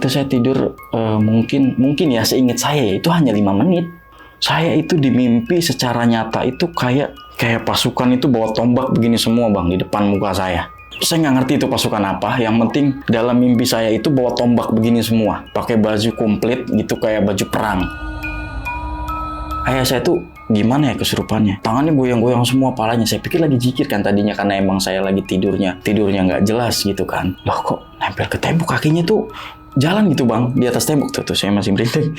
itu saya tidur mungkin ya seingat saya itu hanya 5 menit. Saya itu di mimpi secara nyata itu kayak pasukan itu bawa tombak begini semua bang di depan muka saya. Saya nggak ngerti itu pasukan apa. Yang penting dalam mimpi saya itu bawa tombak begini semua, pakai baju komplit gitu kayak baju perang. Ayah saya tuh gimana ya kesurupannya? Tangannya goyang-goyang semua, palanya. Saya pikir lagi zikir kan tadinya karena emang saya lagi tidurnya nggak jelas gitu kan. Loh kok nempel ke tembok kakinya tuh jalan gitu bang di atas tembok tuh saya masih merinding.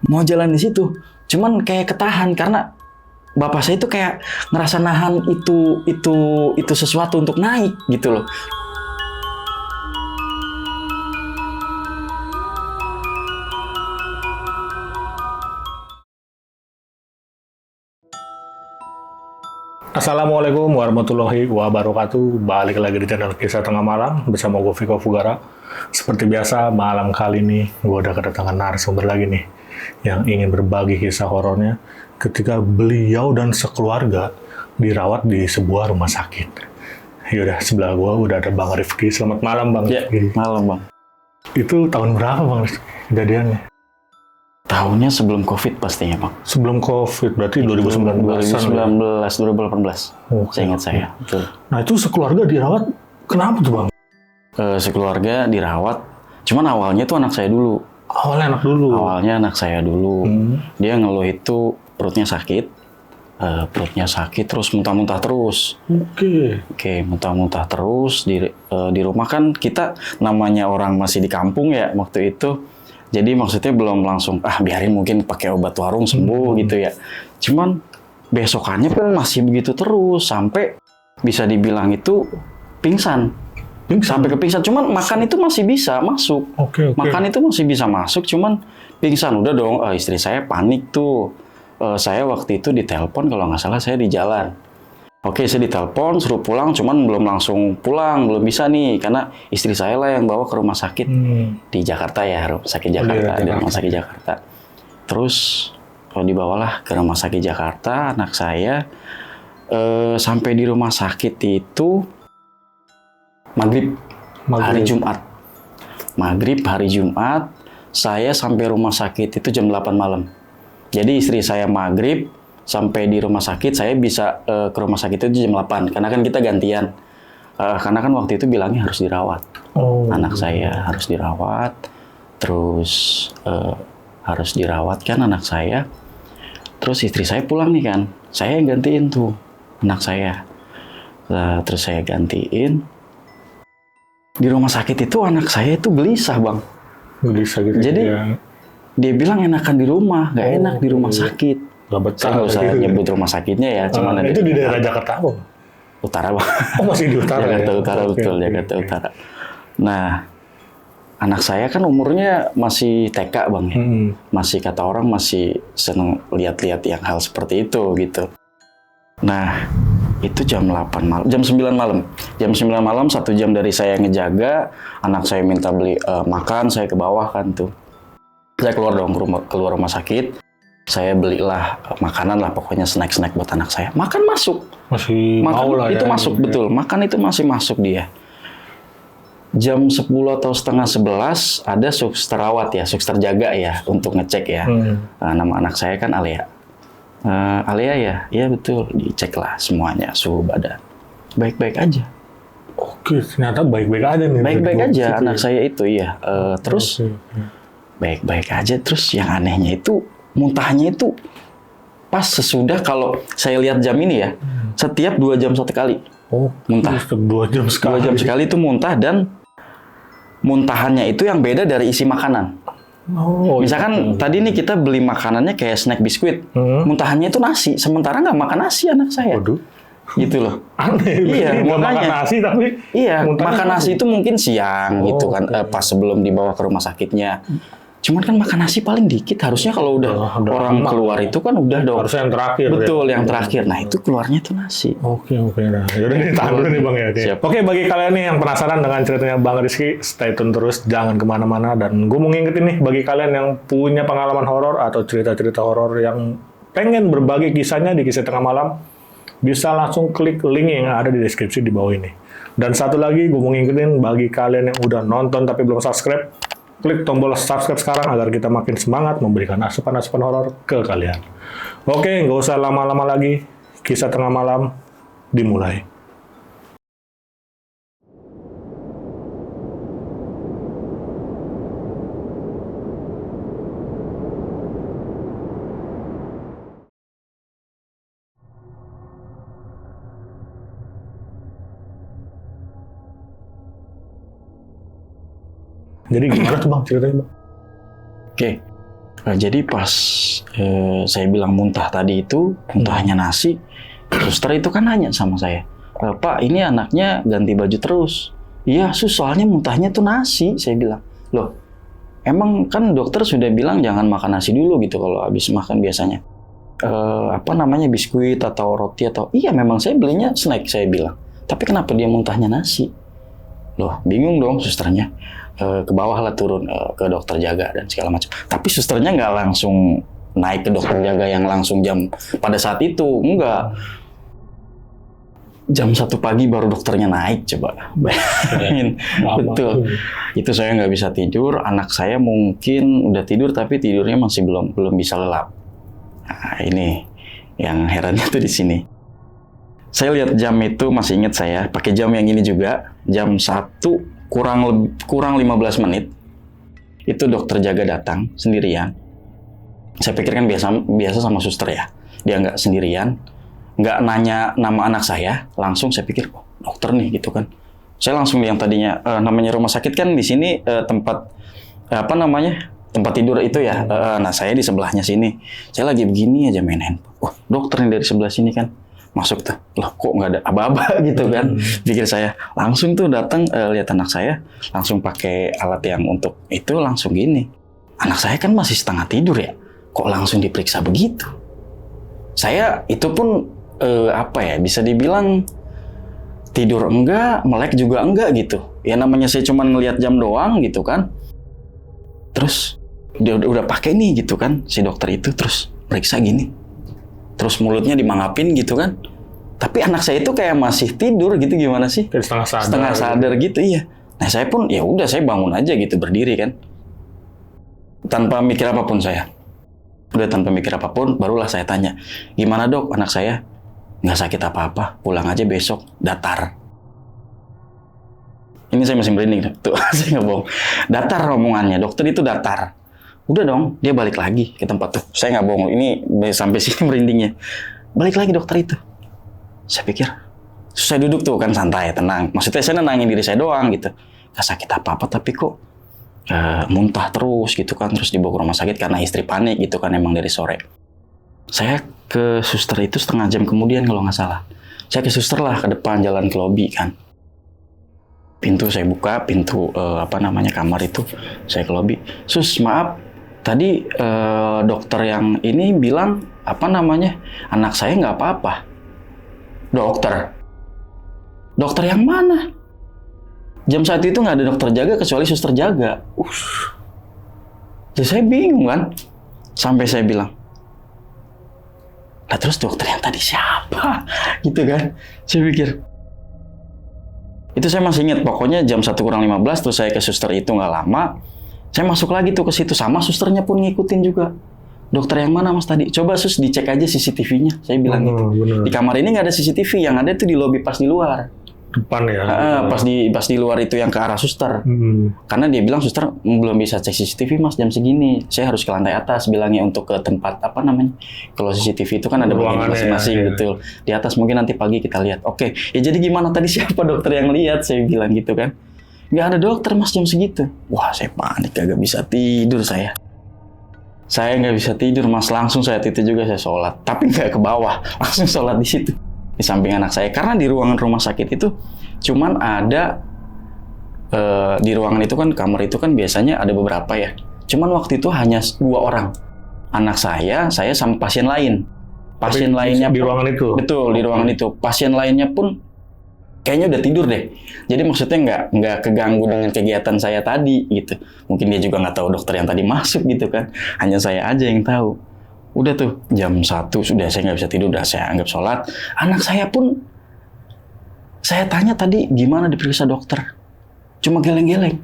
Mau jalan di situ. Cuman kayak ketahan karena bapak saya itu kayak ngerasa nahan itu sesuatu untuk naik gitu loh. Assalamualaikum warahmatullahi wabarakatuh. Balik lagi di channel Kisah Tengah Malam bersama gue Viko Fugara. Seperti biasa, malam kali ini gue udah kedatangan narasumber lagi nih yang ingin berbagi kisah horornya ketika beliau dan sekeluarga dirawat di sebuah rumah sakit. Yaudah, sebelah gue udah ada Bang Rifki. Selamat malam Bang Rifki. Malam bang. Itu tahun berapa Bang Rifki kejadiannya? Tahunnya sebelum COVID pastinya bang. Sebelum COVID, berarti 2018. 2018. Saya ingat saya. Betul. Nah itu sekeluarga dirawat, kenapa tuh Bang? Sekeluarga dirawat, cuman awalnya tuh anak saya dulu. Awalnya anak saya dulu. Dia ngeluh itu perutnya sakit terus muntah-muntah terus. Oke, muntah-muntah terus di rumah kan kita namanya orang masih di kampung ya waktu itu. Jadi maksudnya belum langsung biarin mungkin pakai obat warung sembuh gitu ya. Cuman besokannya pun masih begitu terus sampai bisa dibilang itu pingsan. Sampai ke pingsan, cuman makan itu masih bisa masuk. Makan itu masih bisa masuk, cuman pingsan. Udah dong, istri saya panik tuh. Saya waktu itu ditelepon, kalau nggak salah saya di jalan. Oke, saya ditelepon, suruh pulang, cuman belum langsung pulang, belum bisa nih. Karena istri saya lah yang bawa ke rumah sakit di Jakarta ya, rumah sakit Jakarta, di rumah sakit Jakarta. Terus, kalau dibawalah ke rumah sakit Jakarta, anak saya sampai di rumah sakit itu Maghrib hari Jumat. Maghrib hari Jumat, saya sampai rumah sakit itu jam 8 malam. Jadi istri saya maghrib, sampai di rumah sakit, saya bisa ke rumah sakit itu jam 8. Karena kan kita gantian. Karena kan waktu itu bilangnya harus dirawat. Anak saya harus dirawat. Terus harus dirawat kan anak saya. Terus istri saya pulang nih kan. Saya yang gantiin tuh anak saya. Terus saya gantiin. Di rumah sakit itu anak saya itu gelisah bang. Gelisah gitu. Jadi dia bilang enakan di rumah, nggak enak di rumah sakit. Saya nggak usah nyebut rumah sakitnya ya, cuman itu di daerah Jakarta apa? Utara bang. Oh masih di utara. Jakarta Utara betul, Jakarta Utara. Nah, anak saya kan umurnya masih TK bang ya, masih kata orang masih seneng lihat-lihat yang hal seperti itu gitu. Nah. Itu jam 8 malam, jam 9 malam. Jam 9 malam, 1 jam dari saya ngejaga, anak saya minta beli makan, saya ke bawah kan tuh. Saya keluar dong, keluar rumah sakit. Saya belilah makanan lah, pokoknya snack-snack buat anak saya. Makan masuk. Masih makan mau lah itu ya. Masuk, betul. Makan itu masih masuk dia. Jam 10 atau setengah 11, ada suster rawat ya, suster jaga ya, untuk ngecek ya. Nama anak saya kan Alia. Alia ya, iya betul, dicek lah semuanya, suhu badan. Baik-baik aja. Oke, ternyata baik-baik aja nih. Baik-baik aja anak saya itu ya. Terus baik-baik aja, terus yang anehnya itu, muntahnya itu pas sesudah kalau saya lihat jam ini ya, setiap 2 jam 1 kali. Muntah. 2 jam sekali. 2 jam sekali itu muntah dan muntahannya itu yang beda dari isi makanan. Misalkan tadi nih kita beli makanannya kayak snack biskuit, muntahannya itu nasi, sementara nggak makan nasi anak saya. Waduh. Gitu loh. Aneh. Iya, makan nasi tapi. Iya, makan nasi itu mungkin siang gitu kan, pas sebelum dibawa ke rumah sakitnya. Cuman kan makan nasi paling dikit, harusnya kalau udah orang keluar itu kan udah dong. Harusnya yang terakhir. Betul, yang terakhir. Nah itu keluarnya tuh nasi. Oke. Nah, yaudah nih, tahan dulu nih Bang ya. Siap. Oke, bagi kalian nih yang penasaran dengan ceritanya Bang Rizky, stay tune terus, jangan kemana-mana. Dan gue mau ngingetin nih, bagi kalian yang punya pengalaman horor atau cerita-cerita horor yang pengen berbagi kisahnya di Kisah Tengah Malam, bisa langsung klik link yang ada di deskripsi di bawah ini. Dan satu lagi, gue mau ngingetin bagi kalian yang udah nonton tapi belum subscribe, klik tombol subscribe sekarang agar kita makin semangat memberikan asupan-asupan horor ke kalian. Oke, nggak usah lama-lama lagi. Kisah Tengah Malam dimulai. Jadi gimana tuh Bang ceritanya Bang? Oke, jadi pas saya bilang muntah tadi itu, muntahnya nasi, suster itu kan nanya sama saya, Pak ini anaknya ganti baju terus. Iya sus, soalnya muntahnya tuh nasi, saya bilang. Loh, emang kan dokter sudah bilang jangan makan nasi dulu gitu kalau habis makan biasanya. Biskuit atau roti atau, iya memang saya belinya snack, saya bilang. Tapi kenapa dia muntahnya nasi? Loh, bingung dong susternya. Ke bawah lah turun ke dokter jaga dan segala macam. Tapi susternya nggak langsung naik ke dokter jaga yang langsung jam pada saat itu, enggak. Jam 1 pagi baru dokternya naik, coba bayangin. Betul. Itu saya nggak bisa tidur. Anak saya mungkin udah tidur tapi tidurnya masih belum bisa lelap. Nah, ini yang herannya tuh di sini. Saya lihat jam itu, masih ingat saya pakai jam yang ini juga, jam 1 kurang 15 menit itu dokter jaga datang sendirian. Saya pikir kan biasa sama suster ya, dia nggak sendirian, nggak nanya nama anak saya, langsung saya pikir oh, dokter nih gitu kan. Saya langsung yang tadinya namanya rumah sakit kan di sini tempat tempat tidur itu ya. Nah saya di sebelahnya sini, saya lagi begini aja main handphone. Wah dokter nih dari sebelah sini kan. Masuk tuh, loh kok nggak ada aba-aba gitu kan, pikir saya. Langsung tuh datang lihat anak saya, langsung pakai alat yang untuk itu, langsung gini. Anak saya kan masih setengah tidur ya, kok langsung diperiksa begitu? Saya itu pun bisa dibilang tidur enggak, melek juga enggak gitu. Ya namanya saya cuma ngelihat jam doang gitu kan. Terus dia udah pakai nih gitu kan, si dokter itu terus periksa gini. Terus mulutnya dimangapin gitu kan. Tapi anak saya itu kayak masih tidur gitu, gimana sih? Setengah sadar gitu, iya. Nah saya pun ya udah saya bangun aja gitu, berdiri kan. Tanpa mikir apapun saya. Udah tanpa mikir apapun, barulah saya tanya, gimana dok anak saya? Nggak sakit apa-apa, pulang aja besok, datar. Ini saya masih merinding, tuh saya nggak bohong. Datar omongannya, dokter itu datar. Udah dong, dia balik lagi ke tempat tuh. Saya nggak bohong, ini sampai sini merindingnya. Balik lagi dokter itu. Saya pikir, saya duduk tuh kan santai, tenang. Maksudnya saya nenangin diri saya doang gitu. Gak sakit apa-apa, tapi kok muntah terus gitu kan. Terus dibawa ke rumah sakit karena istri panik gitu kan, emang dari sore. Saya ke suster itu setengah jam kemudian kalau nggak salah. Saya ke suster lah, ke depan jalan ke lobi kan. Pintu saya buka, pintu kamar itu. Saya ke lobi. Sus, maaf. Tadi dokter yang ini bilang anak saya nggak apa-apa. Dokter yang mana? Jam saat itu nggak ada dokter jaga kecuali suster jaga. Jadi saya bingung kan, sampai saya bilang, lah terus dokter yang tadi siapa? Gitu kan, saya pikir. Itu saya masih ingat, pokoknya jam 1 kurang 15 terus saya ke suster itu nggak lama. Saya masuk lagi tuh ke situ, sama susternya pun ngikutin juga. Dokter yang mana mas tadi? Coba sus dicek aja CCTV-nya, saya bilang gitu. Bener. Di kamar ini nggak ada CCTV, yang ada itu di lobi pas di luar. Depan ya? Pas di luar itu yang ke arah suster. Karena dia bilang suster belum bisa cek CCTV mas jam segini. Saya harus ke lantai atas bilangnya untuk ke tempat kalau CCTV itu kan ada bagian masing-masing betul. Di atas mungkin nanti pagi kita lihat. Oke, ya jadi gimana tadi siapa dokter yang lihat? Saya bilang gitu kan. Nggak ada dokter mas jam segitu. Wah saya panik, kagak bisa tidur saya. Saya nggak bisa tidur mas, langsung saat itu juga saya sholat. Tapi nggak ke bawah, langsung sholat di situ. Di samping anak saya. Karena di ruangan rumah sakit itu cuman ada, di ruangan itu kan, kamar itu kan biasanya ada beberapa ya. Cuman waktu itu hanya 2 orang. Anak saya sama pasien lain. Pasien lainnya di ruangan itu? Betul, di ruangan itu. Pasien lainnya pun kayaknya udah tidur deh. Jadi maksudnya nggak keganggu dengan kegiatan saya tadi gitu. Mungkin dia juga nggak tahu dokter yang tadi masuk gitu kan. Hanya saya aja yang tahu. Udah tuh jam 1 sudah saya nggak bisa tidur, udah saya anggap sholat. Anak saya pun saya tanya tadi gimana diperiksa dokter. Cuma geleng-geleng.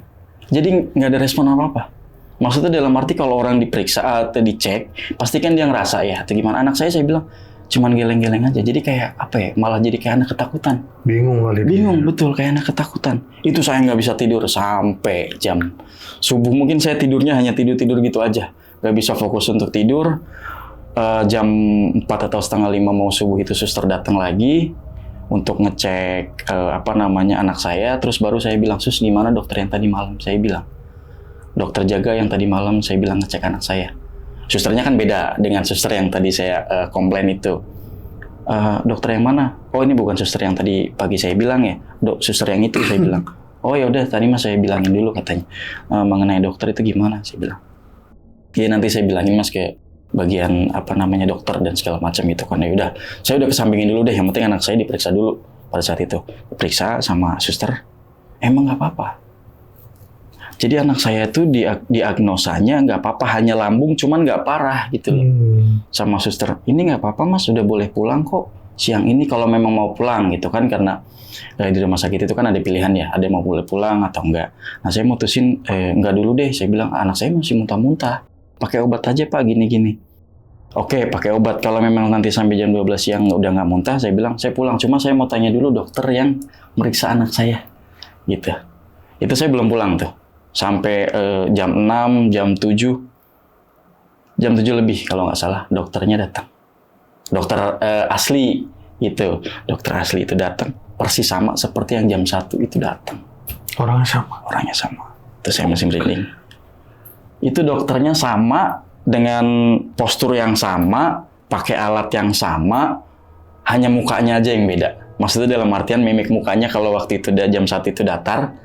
Jadi nggak ada respon apa-apa. Maksudnya dalam arti kalau orang diperiksa atau dicek, pasti kan dia ngerasa ya, atau gimana. Anak saya bilang, cuman geleng-geleng aja. Jadi kayak apa ya, malah jadi kayak anak ketakutan. Bingung kali. Bingung, betul, kayak anak ketakutan. Itu saya nggak bisa tidur sampai jam subuh. Mungkin saya tidurnya hanya tidur-tidur gitu aja. Nggak bisa fokus untuk tidur. Jam 4 atau setengah 5 mau subuh itu suster datang lagi untuk ngecek anak saya. Terus baru saya bilang, sus gimana dokter yang tadi malam? Saya bilang, dokter jaga yang tadi malam saya bilang ngecek anak saya. Susternya kan beda dengan suster yang tadi saya komplain itu. Dokter yang mana? Oh ini bukan suster yang tadi pagi saya bilang ya. Dok, suster yang itu saya bilang. Oh ya udah tadi mas saya bilangin dulu katanya. Mengenai dokter itu gimana? Saya bilang. Ya nanti saya bilangin mas kayak bagian dokter dan segala macam itu kan. Ya udah, saya udah kesampingin dulu deh. Yang penting anak saya diperiksa dulu pada saat itu. Periksa sama suster. Emang nggak apa-apa. Jadi anak saya tuh diagnosanya nggak apa-apa, hanya lambung, cuman nggak parah gitu loh. Sama suster, ini nggak apa-apa mas, udah boleh pulang kok siang ini kalau memang mau pulang gitu kan, karena di rumah sakit itu kan ada pilihan ya, ada yang mau boleh pulang atau enggak. Nah saya mutusin nggak dulu deh, saya bilang anak saya masih muntah-muntah, pakai obat aja pak gini-gini. Oke, pakai obat. Kalau memang nanti sampai jam 12 siang udah nggak muntah, saya bilang saya pulang. Cuma saya mau tanya dulu dokter yang meriksa anak saya, gitu. Itu saya belum pulang tuh. Sampai jam 6, jam 7 lebih kalau nggak salah dokternya datang. Dokter asli itu, dokter asli itu datang. Persis sama seperti yang jam 1 itu datang. Orangnya sama? Orangnya sama. Terus saya masih merinding. Itu dokternya sama, dengan postur yang sama, pakai alat yang sama, hanya mukanya aja yang beda. Maksudnya dalam artian mimik mukanya kalau waktu itu jam 1 itu datar,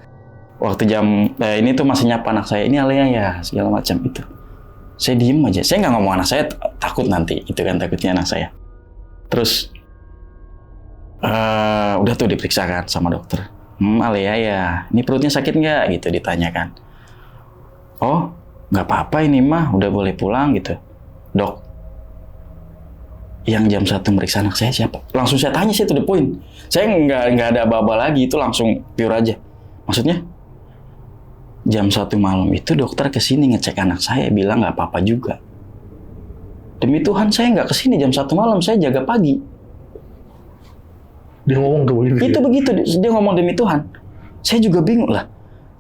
waktu jam ini tuh masih nyapa anak saya, ini Alea ya, segala macam itu. Saya diem aja, saya nggak ngomong anak saya, takut nanti, itu kan takutnya anak saya. Terus, udah tuh diperiksa kan sama dokter. Alea ya, ini perutnya sakit nggak? Gitu ditanyakan. Oh, nggak apa-apa ini mah, udah boleh pulang gitu. Dok, yang jam 1 meriksa anak saya siapa? Langsung saya tanya sih, to the point. Saya nggak ada aba-aba lagi, itu langsung pure aja. Maksudnya, jam 1 malam itu dokter kesini ngecek anak saya, bilang nggak apa-apa juga. Demi Tuhan saya nggak kesini jam 1 malam, saya jaga pagi. Dia ngomong tuh begitu? Itu begitu, dia ngomong demi Tuhan. Saya juga bingung lah.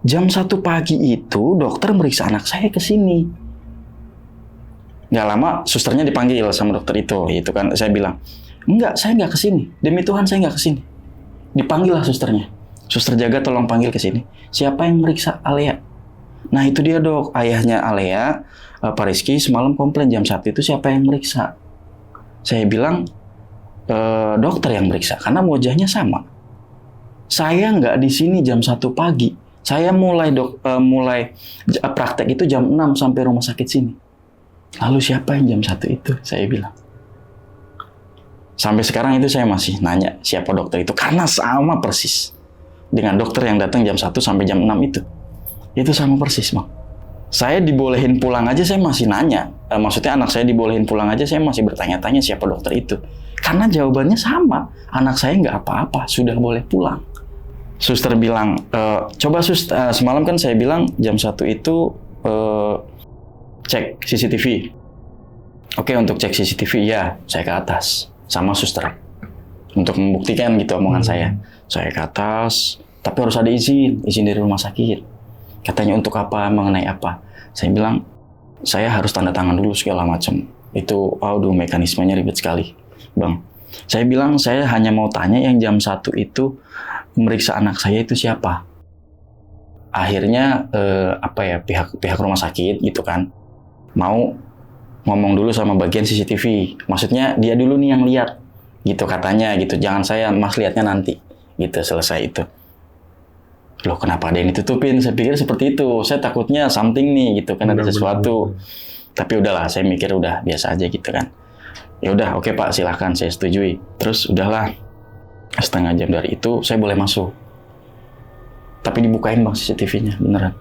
Jam 1 pagi itu dokter meriksa anak saya kesini. Nggak lama susternya dipanggil sama dokter itu kan saya bilang, enggak, saya nggak kesini. Demi Tuhan saya nggak kesini. Dipanggil lah susternya. Suster jaga tolong panggil ke sini. Siapa yang meriksa Alea? Nah itu dia dok, ayahnya Alea, Pak Rizky semalam komplain jam 1 itu siapa yang meriksa? Saya bilang, dokter yang meriksa, karena wajahnya sama. Saya nggak di sini jam 1 pagi. Saya mulai praktek itu jam 6 sampai rumah sakit sini. Lalu siapa yang jam 1 itu? Saya bilang. Sampai sekarang itu saya masih nanya siapa dokter itu, karena sama persis dengan dokter yang datang jam 1 sampai jam 6 itu. Itu sama persis, Bang. Saya dibolehin pulang aja saya masih nanya. Maksudnya anak saya dibolehin pulang aja saya masih bertanya-tanya siapa dokter itu. Karena jawabannya sama. Anak saya nggak apa-apa, sudah boleh pulang. Suster bilang, coba semalam kan saya bilang jam 1 itu cek CCTV. Oke, untuk cek CCTV ya, saya ke atas sama suster. Untuk membuktikan gitu omongan saya. Saya ke atas, tapi harus ada izin dari rumah sakit. Katanya untuk apa, mengenai apa. Saya bilang, saya harus tanda tangan dulu segala macam. Itu, mekanismenya ribet sekali, Bang. Saya bilang, saya hanya mau tanya yang jam 1 itu meriksa anak saya itu siapa. Akhirnya, pihak rumah sakit gitu kan, mau ngomong dulu sama bagian CCTV. Maksudnya, dia dulu nih yang lihat. Gitu katanya gitu, jangan saya, mas lihatnya nanti. Gitu, selesai itu. Loh kenapa ada yang ditutupin? Saya pikir seperti itu. Saya takutnya something nih gitu kan, ada sesuatu. Tapi udahlah, saya mikir udah biasa aja gitu kan. Ya udah, oke Pak, silahkan, saya setujui. Terus udahlah, setengah jam dari itu saya boleh masuk. Tapi dibukain Bang CCTV-nya, beneran.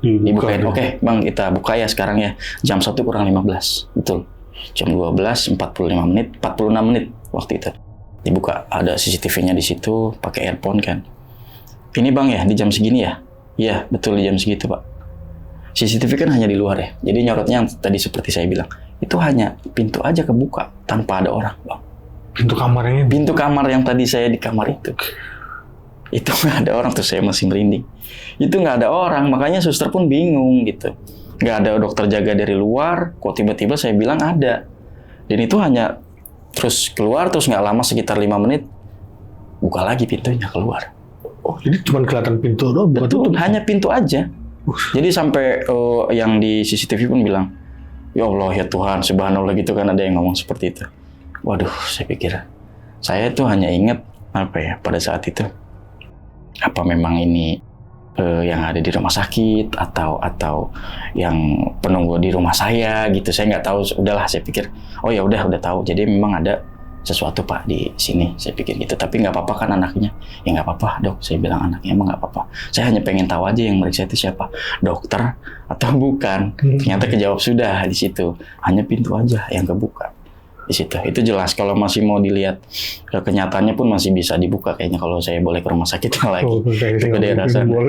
Dibukain. Oke, Bang, kita buka ya sekarang ya. Jam 1 kurang 15, betul. Jam 12, 46 menit waktu itu. Dibuka, ada CCTV-nya di situ, pakai earphone kan. Ini Bang ya, di jam segini ya? Iya, betul di jam segitu Pak. CCTV kan hanya di luar ya. Jadi nyorotnya yang tadi seperti saya bilang, itu hanya pintu aja kebuka tanpa ada orang, Bang. Pintu kamarnya? Pintu kamar yang tadi saya di kamar itu nggak ada orang, tuh saya masih merinding. Itu nggak ada orang, makanya suster pun bingung gitu. Nggak ada dokter jaga dari luar, kok tiba-tiba saya bilang ada. Dan itu hanya terus keluar, terus nggak lama sekitar 5 menit, buka lagi pintunya keluar. Oh, jadi cuma kelihatan pintu doang? Betul, hanya pintu aja. Jadi sampai yang di CCTV pun bilang, ya Allah ya Tuhan, subhanallah gitu kan, ada yang ngomong seperti itu. Waduh, saya pikir, saya tuh hanya ingat apa ya pada saat itu, apa memang ini yang ada di rumah sakit atau yang penunggu di rumah saya gitu, saya nggak tahu. Udahlah, saya pikir, oh ya udah tahu. Jadi memang ada sesuatu Pak di sini, saya pikir gitu. Tapi nggak apa-apa kan anaknya? Ya nggak apa-apa dok, saya bilang anaknya emang nggak apa-apa. Saya hanya pengen tahu aja yang meriksa itu siapa, dokter atau bukan. Ternyata kejawab sudah di situ, hanya pintu aja yang kebuka di situ. Itu jelas kalau masih mau dilihat kenyataannya pun masih bisa dibuka kayaknya kalau saya boleh ke rumah sakitnya lagi. Ke daerah sana.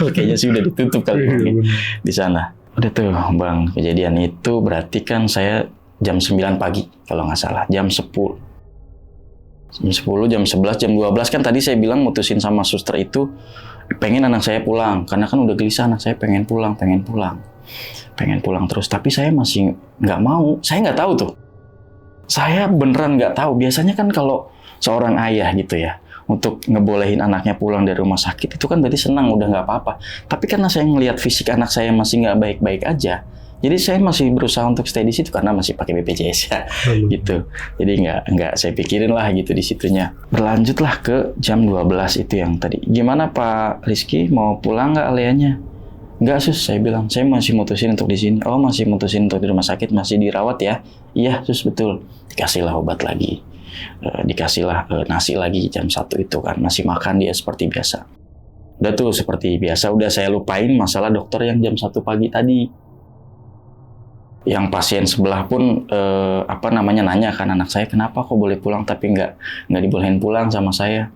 Kayaknya sih udah ditutup kali mungkin di sana. Udah tuh Bang, kejadian itu berarti kan saya jam 9 pagi kalau nggak salah, jam 10, jam 11, jam 12 kan tadi saya bilang mutusin sama suster itu pengen anak saya pulang, karena kan udah gelisah anak saya pengen pulang terus, tapi saya masih nggak mau. Saya nggak tahu tuh, saya beneran nggak tahu. Biasanya kan kalau seorang ayah gitu ya, untuk ngebolehin anaknya pulang dari rumah sakit itu kan berarti senang, udah nggak apa-apa. Tapi karena saya ngelihat fisik anak saya masih nggak baik-baik aja, jadi saya masih berusaha untuk stay di situ karena masih pakai BPJS ya, gitu. Jadi nggak saya pikirin lah gitu di situnya. Berlanjutlah ke jam 12 itu yang tadi. Gimana Pak Rizky, mau pulang nggak Aleanya? Nggak Sus, saya bilang. Saya masih mutusin untuk di sini. Oh, masih mutusin untuk di rumah sakit, masih dirawat ya? Iya Sus, betul. Dikasihlah obat lagi. Dikasihlah nasi lagi jam 1 itu kan. Masih makan dia seperti biasa. Udah tuh seperti biasa, udah saya lupain masalah dokter yang jam 1 pagi tadi. Yang pasien sebelah pun nanya kan anak saya, kenapa kok boleh pulang tapi nggak dibolehin pulang sama saya.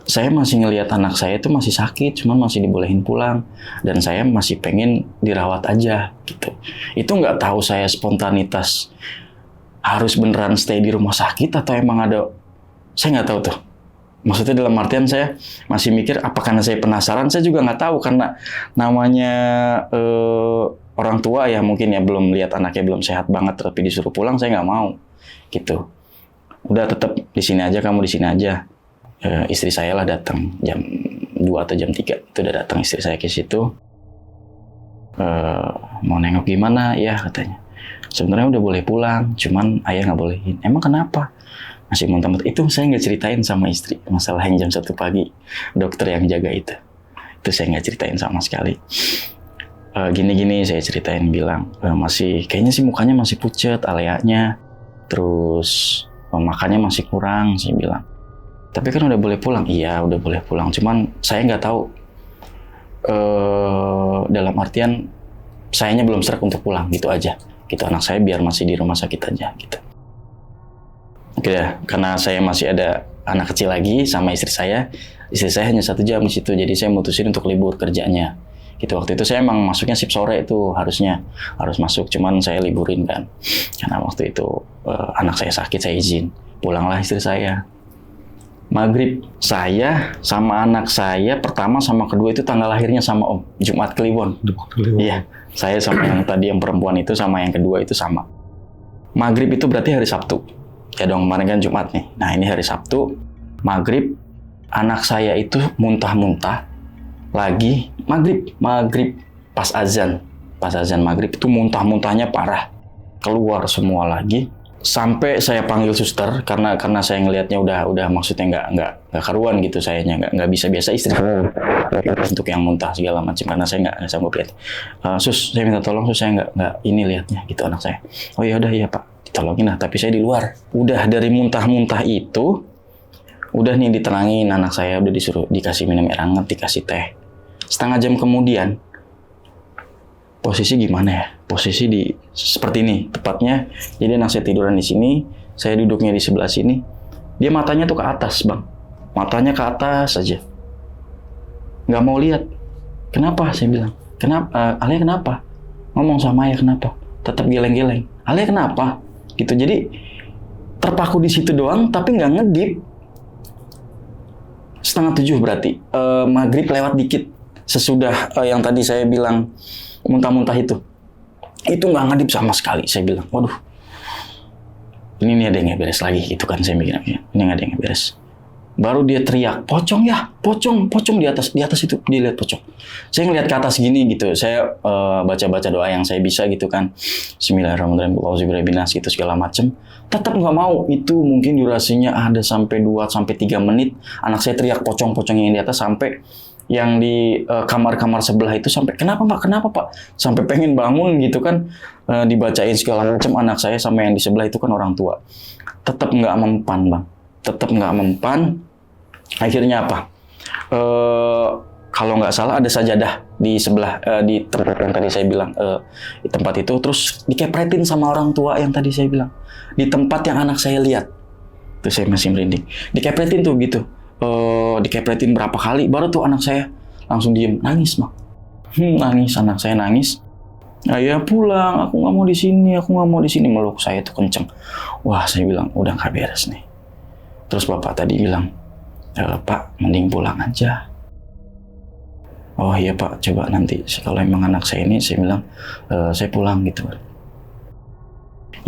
Saya masih ngelihat anak saya itu masih sakit, cuman masih dibolehin pulang, dan saya masih pengen dirawat aja gitu. Itu nggak tahu saya spontanitas harus beneran stay di rumah sakit atau emang ada, saya nggak tahu tuh. Maksudnya dalam artian saya masih mikir apa karena saya penasaran, saya juga nggak tahu karena namanya orang tua ya mungkin ya belum lihat anaknya belum sehat banget tapi disuruh pulang, saya nggak mau gitu. Udah tetap di sini aja, kamu di sini aja. Istri saya lah datang jam 2 atau jam 3 itu udah datang istri saya ke situ. Mau nengok gimana ya katanya. Sebenarnya udah boleh pulang, cuman ayah nggak bolehin. Emang kenapa? Masih muntah-muntah. Itu saya nggak ceritain sama istri masalah yang jam 1 pagi dokter yang jaga itu saya nggak ceritain sama sekali. Gini-gini saya ceritain, bilang masih kayaknya sih mukanya masih pucet Aleanya, terus makannya masih kurang, saya bilang. Tapi kan udah boleh pulang. Iya udah boleh pulang, cuman saya nggak tahu dalam artian sayanya belum serak untuk pulang gitu aja gitu. Anak saya biar masih di rumah sakit aja gitu. Oke ya, karena saya masih ada anak kecil lagi sama istri saya hanya 1 jam di situ, jadi saya mutusin untuk libur kerjanya. Gitu, waktu itu saya emang masuknya shift sore itu harus masuk, cuman saya liburin kan karena waktu itu anak saya sakit, saya izin. Pulanglah istri saya. Maghrib saya sama anak saya pertama sama kedua itu tanggal lahirnya sama Om, Jumat Kliwon. Iya, saya sama yang tadi yang perempuan itu sama yang kedua itu sama. Maghrib itu berarti hari Sabtu ya dong, kemarin kan Jumat nih. Nah ini hari Sabtu maghrib, anak saya itu muntah-muntah lagi maghrib pas azan maghrib itu muntah-muntahnya parah, keluar semua lagi. Sampai saya panggil suster karena saya ngelihatnya udah maksudnya nggak karuan gitu, sayanya nggak bisa biasa istri untuk yang muntah segala macam, karena saya nggak sanggup lihat. Sus, saya minta tolong sus, saya nggak ini lihatnya gitu anak saya. Oh ya udah iya Pak, ditolongin lah, tapi saya di luar. Udah dari muntah-muntah itu udah nih ditenangin anak saya, udah dikasih minum air hangat, dikasih teh. Setengah jam kemudian posisi gimana ya? Posisi di seperti ini tepatnya. Jadi anak saya tiduran di sini, saya duduknya di sebelah sini. Dia matanya tuh ke atas, Bang. Matanya ke atas aja. Nggak mau lihat. Kenapa? Saya bilang. kenapa? Alia kenapa? Ngomong sama ayah kenapa? Tetap geleng-geleng. Alia kenapa? Gitu. Jadi terpaku di situ doang, tapi nggak ngedip. 6:30 berarti. Maghrib lewat dikit. Sesudah yang tadi saya bilang muntah-muntah itu nggak ngedip sama sekali. Saya bilang, waduh, ini nih ada yang nggak beres lagi. Gitu kan saya mikirnya. Ini nggak ada yang nggak beres. Baru dia teriak, pocong ya, pocong di atas itu, dia lihat pocong. Saya ngeliat ke atas gini gitu, saya baca-baca doa yang saya bisa gitu kan, Bismillahirrahmanirrahim, gitu segala macem. Tetap nggak mau, itu mungkin durasinya ada sampai 2-3 menit, anak saya teriak pocong yang di atas, sampai yang di kamar-kamar sebelah itu sampai, kenapa pak, sampai pengen bangun gitu kan, dibacain segala macem anak saya sama yang di sebelah itu kan orang tua. Tetap nggak mempan bang, tetap nggak mempan. Akhirnya apa? Kalau nggak salah ada sajadah di sebelah di tempat yang tadi saya bilang, di tempat itu, terus dikepretin sama orang tua yang tadi saya bilang, di tempat yang anak saya lihat. Tuh saya masih merinding. Dikepretin tuh gitu, dikepretin berapa kali, baru tuh anak saya langsung diem, nangis bang, nangis, anak saya nangis. Ayah pulang, aku nggak mau di sini, meluk saya tuh kenceng. Wah saya bilang udah nggak beres nih. Terus bapak tadi bilang, Pak, mending pulang aja. Oh iya Pak, coba nanti kalau emang anak saya ini, saya bilang, saya pulang gitu.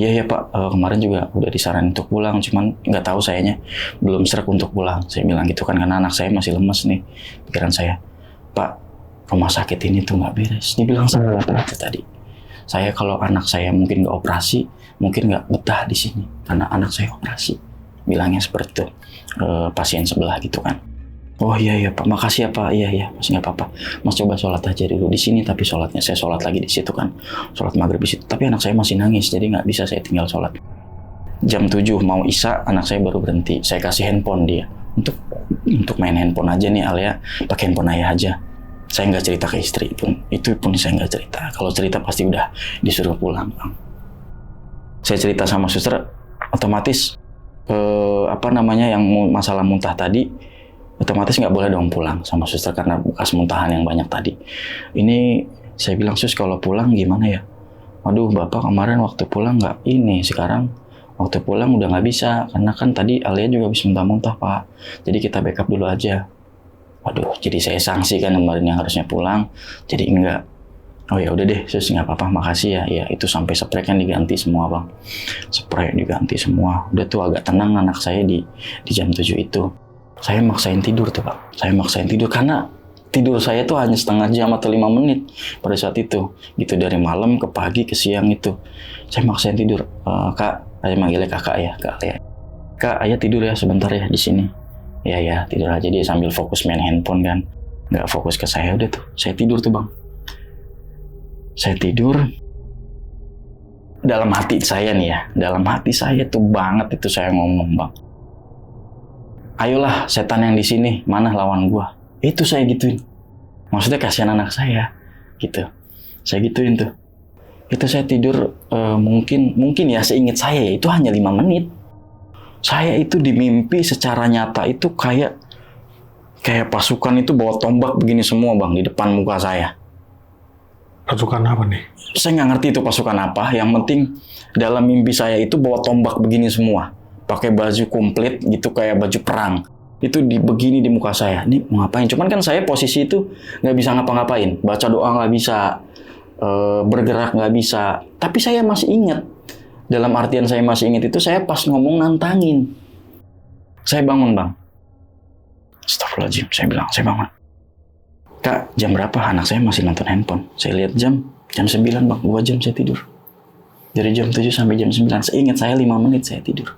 Iya Pak, kemarin juga udah disaranin untuk pulang, cuman nggak tahu sayanya belum serak untuk pulang. Saya bilang gitu kan, karena anak saya masih lemes nih, pikiran saya. Pak, rumah sakit ini tuh nggak beres. Dibilang sama bapak tadi. Saya kalau anak saya mungkin nggak operasi, mungkin nggak betah di sini, karena anak saya operasi. Bilangnya seperti itu, pasien sebelah gitu kan. Oh iya Pak, makasih ya Pak, iya masih nggak apa-apa. Mas coba sholat aja dulu di sini, tapi sholatnya saya sholat lagi di situ kan, sholat maghrib di situ. Tapi anak saya masih nangis, jadi nggak bisa saya tinggal sholat. Jam 7 mau isya, anak saya baru berhenti. Saya kasih handphone dia untuk main handphone aja nih, Alia pakai handphone ayah aja. Saya nggak cerita ke istri pun, itu pun saya nggak cerita. Kalau cerita pasti udah disuruh pulang bang. Saya cerita sama suster, otomatis yang masalah muntah tadi, otomatis nggak boleh dong pulang sama suster karena bekas muntahan yang banyak tadi. Ini saya bilang, sus kalau pulang gimana ya? Waduh bapak kemarin waktu pulang nggak ini, sekarang waktu pulang udah nggak bisa karena kan tadi Alia juga habis muntah-muntah pak. Jadi kita backup dulu aja. Waduh, jadi saya sanksi kan kemarin yang harusnya pulang, jadi enggak. Oh ya udah deh, sus nggak apa-apa, makasih ya. Ya itu sampai spray kan diganti semua bang, spray diganti semua. Udah tuh agak tenang anak saya di jam 7 itu. Saya maksain tidur tuh bang, saya maksain tidur karena tidur saya tuh hanya setengah jam atau 5 menit pada saat itu. Gitu dari malam ke pagi ke siang itu, saya maksain tidur. Kak, saya manggilnya kakak ya, kak ya. Kak, ayah tidur ya sebentar ya di sini. Ya tidur aja, dia sambil fokus main handphone kan, nggak fokus ke saya. Udah tuh, saya tidur tuh bang. Saya tidur, dalam hati saya nih ya, dalam hati saya tuh banget itu saya ngomong bang, ayolah setan yang di sini, mana lawan gua. Itu saya gituin. Maksudnya kasihan anak saya, gitu. Saya gituin tuh. Itu saya tidur mungkin ya seingat saya ya, itu hanya 5 menit. Saya itu di mimpi secara nyata itu kayak pasukan itu bawa tombak begini semua bang di depan muka saya. Pasukan apa nih? Saya nggak ngerti itu pasukan apa. Yang penting dalam mimpi saya itu bawa tombak begini semua, pakai baju komplit gitu kayak baju perang. Itu begini di muka saya. Ini mau ngapain? Cuman kan saya posisi itu nggak bisa ngapa-ngapain. Baca doa nggak bisa, bergerak nggak bisa. Tapi saya masih ingat. Dalam artian saya masih ingat itu saya pas ngomong nantangin. Saya bangun bang. Astagfirullahaladzim, saya bilang, saya bangun. Kak, jam berapa? Anak saya masih nonton handphone. Saya lihat jam 9 bang, 2 jam saya tidur. Dari jam 7 sampai jam 9, seingat saya 5 menit saya tidur.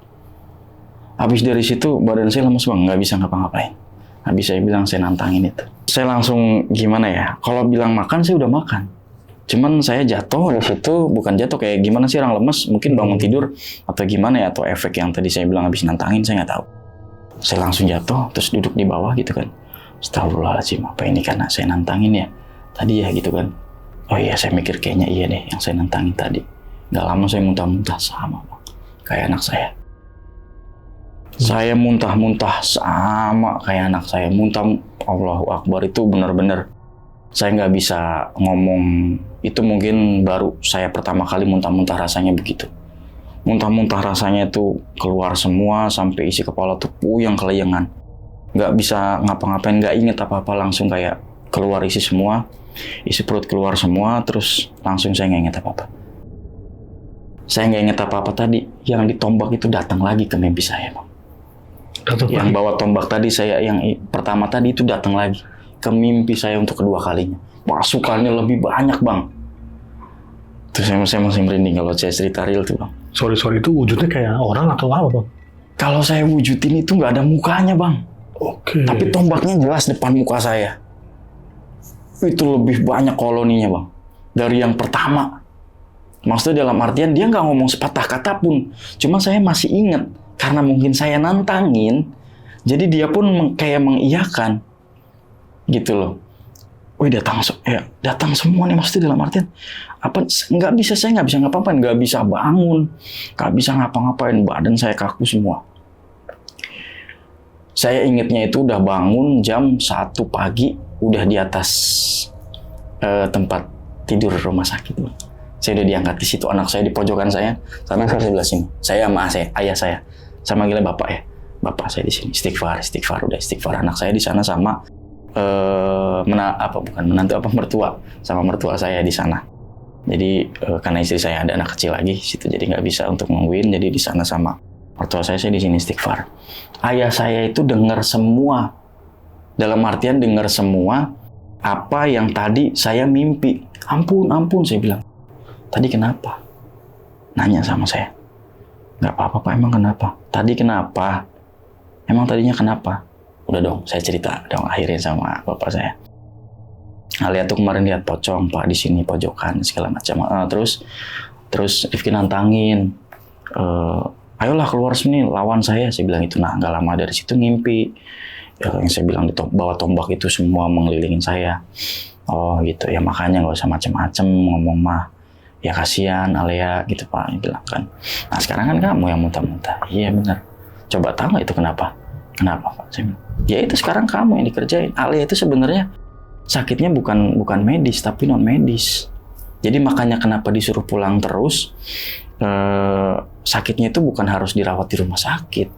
Habis dari situ badan saya lemes bang, nggak bisa ngapa-ngapain. Habis saya bilang saya nantangin itu. Saya langsung gimana ya, kalau bilang makan saya udah makan. Cuman saya jatuh di situ, bukan jatuh kayak gimana sih orang lemes, mungkin bangun tidur atau gimana ya, atau efek yang tadi saya bilang habis nantangin, saya nggak tahu. Saya langsung jatuh, terus duduk di bawah gitu kan. Astagfirullahaladzim, apa ini karena saya nantangin ya tadi ya gitu kan. Oh iya, saya mikir kayaknya iya deh yang saya nantangin tadi. Gak lama saya muntah-muntah sama bang, kayak anak saya. Saya muntah-muntah sama kayak anak saya. Muntah, Allahu Akbar, itu benar-benar Saya nggak bisa ngomong, itu mungkin baru saya pertama kali muntah-muntah rasanya begitu. Muntah-muntah rasanya itu keluar semua sampai isi kepala tuh puyeng kelayangan. Nggak bisa ngapa-ngapain, nggak inget apa-apa, langsung kayak keluar isi semua, isi perut keluar semua, terus langsung saya nggak inget apa-apa. Saya nggak inget apa-apa tadi, yang ditombak itu datang lagi ke mimpi saya, Bang. Yang bawa tombak tadi saya, yang pertama tadi itu datang lagi ke mimpi saya untuk kedua kalinya. Masukannya lebih banyak, Bang. Tuh saya masih merinding kalau saya cerita real tuh, Bang. Sorry, itu wujudnya kayak orang atau apa, Bang? Kalau saya wujudin itu nggak ada mukanya, Bang. Oke. Tapi tombaknya jelas depan muka saya. Itu lebih banyak koloninya, Bang. Dari yang pertama. Maksudnya dalam artian dia nggak ngomong sepatah kata pun. Cuma saya masih ingat. Karena mungkin saya nantangin. Jadi dia pun kayak mengiyakan. Gitu loh. Wih, datang semua nih, maksudnya dalam artian apa, saya nggak bisa ngapa-ngapain, nggak bisa bangun, nggak bisa ngapa-ngapain, badan saya kaku semua. Saya ingatnya itu udah bangun jam 1 pagi, udah di atas tempat tidur rumah sakit. Saya udah diangkat di situ, anak saya di pojokan saya, sama saya sebelah sini. Saya sama ayah saya, sama gila bapak ya, bapak saya di sini. Istighfar, udah istighfar. Anak saya di sana sama mertua, sama mertua saya di sana. Jadi karena istri saya ada anak kecil lagi situ, jadi nggak bisa untuk nungguin, jadi di sana sama mertua saya di sini istighfar. Ayah saya itu dengar semua, dalam artian dengar semua apa yang tadi saya mimpi. Ampun, saya bilang. Tadi kenapa? Nanya sama saya. Nggak apa-apa, Pak, emang kenapa? Tadi kenapa? Emang tadinya kenapa? Udah dong, saya cerita dong akhirnya sama bapak saya. Nah, lihat tuh kemarin lihat pocong, Pak, di sini pojokan segala macam. Terus Rifki nantangin, ayolah keluar sini lawan saya bilang itu. Nah, nggak lama dari situ ngimpi. Yang saya bilang bawa tombak itu semua mengelilingin saya. Oh gitu ya, makanya nggak usah macem-macem ngomong mah. Ya kasihan Alea gitu, Pak, bilang kan. Nah sekarang kan kamu yang muntah-muntah. Iya benar. Coba tahu nggak itu kenapa? Kenapa, Pak? Saya bilang, ya itu sekarang kamu yang dikerjain. Alea itu sebenarnya sakitnya bukan medis tapi non medis. Jadi makanya kenapa disuruh pulang terus. Sakitnya itu bukan harus dirawat di rumah sakit.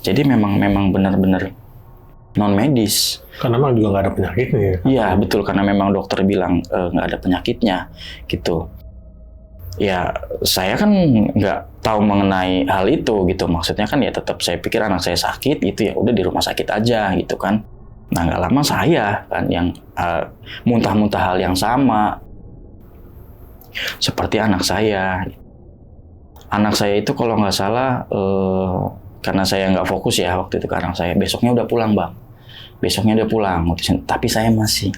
Jadi memang benar-benar non medis. Karena memang juga nggak ada penyakitnya. Iya betul, karena memang dokter bilang nggak ada penyakitnya gitu. Ya saya kan nggak tahu mengenai hal itu gitu. Maksudnya kan ya tetap saya pikir anak saya sakit gitu, ya udah di rumah sakit aja gitu kan. Nah nggak lama saya kan yang muntah-muntah hal yang sama seperti anak saya. Anak saya itu kalau nggak salah karena saya nggak fokus ya waktu itu ke anak saya, besoknya udah pulang, Bang. Besoknya dia pulang, tapi saya masih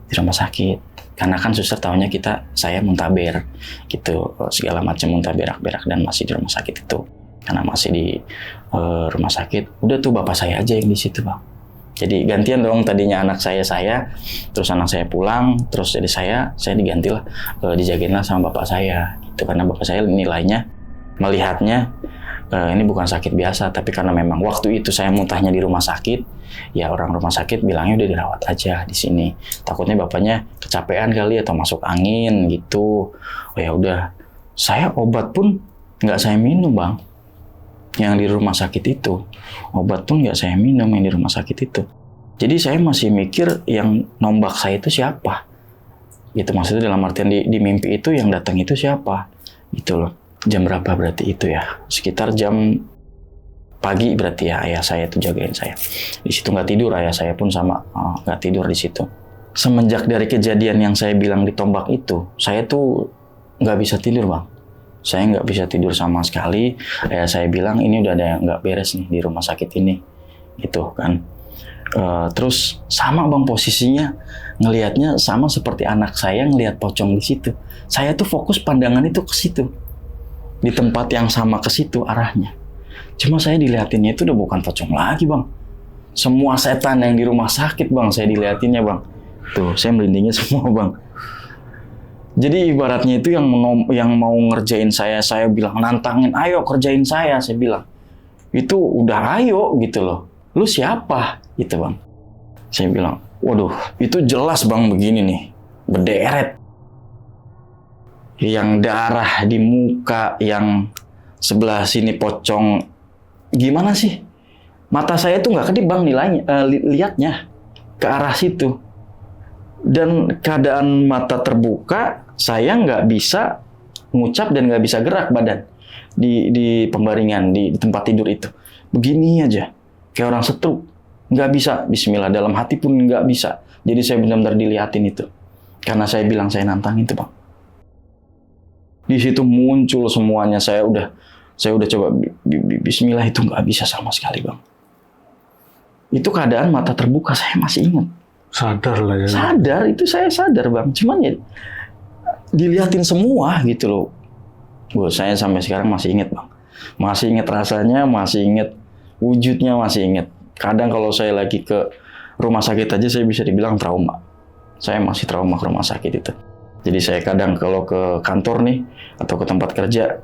di rumah sakit. Karena kan suster tahunya saya muntaber gitu, segala macam muntah berak-berak dan masih di rumah sakit itu. Karena masih di rumah sakit, udah tuh bapak saya aja yang di situ, Bang. Jadi gantian dong, tadinya anak saya, terus anak saya pulang, terus jadi saya digantilah, dijagainlah sama bapak saya. Gitu, karena bapak saya nilainya, melihatnya, ini bukan sakit biasa, tapi karena memang waktu itu saya muntahnya di rumah sakit, ya orang rumah sakit bilangnya udah dirawat aja di sini. Takutnya bapaknya kecapean kali atau masuk angin gitu. Oh ya udah, saya obat pun nggak saya minum, Bang. Yang di rumah sakit itu, obat pun nggak saya minum yang di rumah sakit itu. Jadi saya masih mikir yang nombak saya itu siapa? Gitu, maksudnya dalam artian di mimpi itu yang datang itu siapa? Gitu loh. Jam berapa berarti itu ya? Sekitar jam pagi berarti ya, ayah saya itu jagain saya. Di situ nggak tidur, ayah saya pun sama nggak tidur di situ. Semenjak dari kejadian yang saya bilang ditombak itu, saya tuh nggak bisa tidur, Bang. Saya nggak bisa tidur sama sekali. Ayah saya bilang ini udah ada yang nggak beres nih di rumah sakit ini, gitu kan. Terus sama, Bang, posisinya ngelihatnya sama seperti anak saya ngelihat pocong di situ. Saya tuh fokus pandangan itu ke situ. Di tempat yang sama ke situ arahnya. Cuma saya dilihatinnya itu udah bukan pocong lagi, Bang. Semua setan yang di rumah sakit, Bang, saya dilihatinnya, Bang. Tuh, saya merindingnya semua, Bang. Jadi ibaratnya itu yang mau ngerjain saya bilang nantangin, ayo kerjain saya bilang. Itu udah ayo gitu loh. Lu siapa? Gitu, Bang. Saya bilang, Waduh, itu jelas bang begini nih, berderet. Yang darah di muka, yang sebelah sini pocong. Gimana sih? Mata saya tuh nggak kedip bang nilainya, lihatnya ke arah situ. Dan keadaan mata terbuka, saya nggak bisa ngucap dan nggak bisa gerak badan di pembaringan, di tempat tidur itu. Begini aja, kayak orang stroke. Nggak bisa, bismillah, dalam hati pun nggak bisa. Jadi saya benar-benar dilihatin itu. Karena saya bilang saya nantang itu bang. Di situ muncul semuanya, saya udah coba bismillah, itu nggak bisa sama sekali bang. Itu keadaan mata terbuka, saya masih ingat. Sadar lah ya. Sadar, itu saya sadar bang. Cuman ya dilihatin semua gitu loh. Saya sampai sekarang masih ingat bang. Masih ingat rasanya, masih ingat wujudnya, masih ingat. Kadang kalau saya lagi ke rumah sakit aja saya bisa dibilang trauma. Saya masih trauma ke rumah sakit itu. Jadi saya kadang kalau ke kantor nih atau ke tempat kerja,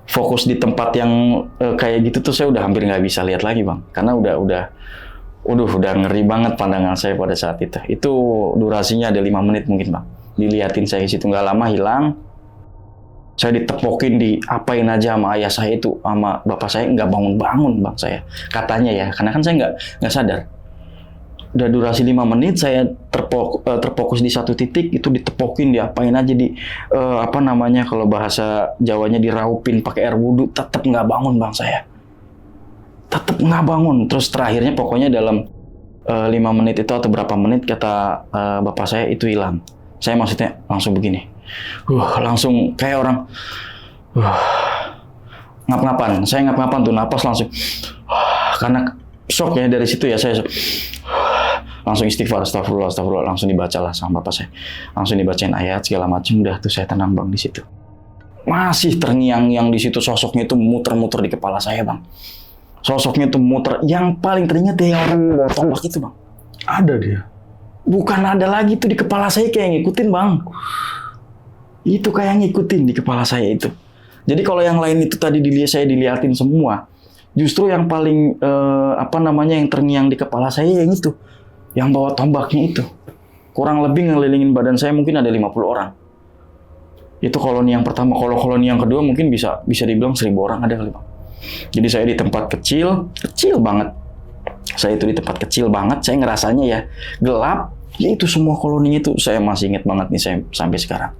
fokus di tempat yang kayak gitu tuh saya udah hampir nggak bisa lihat lagi bang. Karena udah ngeri banget pandangan saya pada saat itu. Itu durasinya ada 5 menit mungkin bang. Dilihatin saya situ, nggak lama hilang. Saya ditepokin, diapain aja sama ayah saya itu, sama bapak saya, nggak bangun-bangun bang saya. Katanya ya, karena kan saya nggak sadar. Udah durasi 5 menit, saya terfokus di satu titik, itu ditepokin, diapain aja, kalau bahasa Jawanya diraupin pakai air wudhu, tetap nggak bangun bang saya. Tetap nggak bangun. Terus terakhirnya pokoknya dalam 5 menit itu atau berapa menit, kata bapak saya itu hilang. Saya maksudnya langsung begini. Langsung kayak orang ngap-ngapan. Saya ngap-ngapan tuh, napas langsung. Karena shock ya dari situ ya, saya langsung istighfar, astagfirullah, langsung dibaca lah sama bapak saya. Langsung dibacain ayat segala macam, udah tuh saya tenang bang di situ. Masih terngiang-ngiang di situ, sosoknya itu muter-muter di kepala saya bang. Sosoknya tuh muter. Yang paling teringat ya orang bawa tombak itu bang. Ada dia? Bukan ada lagi tuh di kepala saya, kayak ngikutin bang. Itu kayak ngikutin di kepala saya itu. Jadi kalau yang lain itu tadi saya dilihatin semua. Justru yang paling yang terngiang di kepala saya yang itu. Yang bawa tombaknya itu. Kurang lebih ngelilingin badan saya mungkin ada 50 orang. Itu koloni yang pertama. Kalau koloni yang kedua mungkin bisa dibilang 1000 orang ada kali bang. Jadi saya di tempat kecil banget. Saya itu di tempat kecil banget, saya ngerasanya ya gelap. Ya itu semua koloninya itu saya masih ingat banget nih, saya sampai sekarang.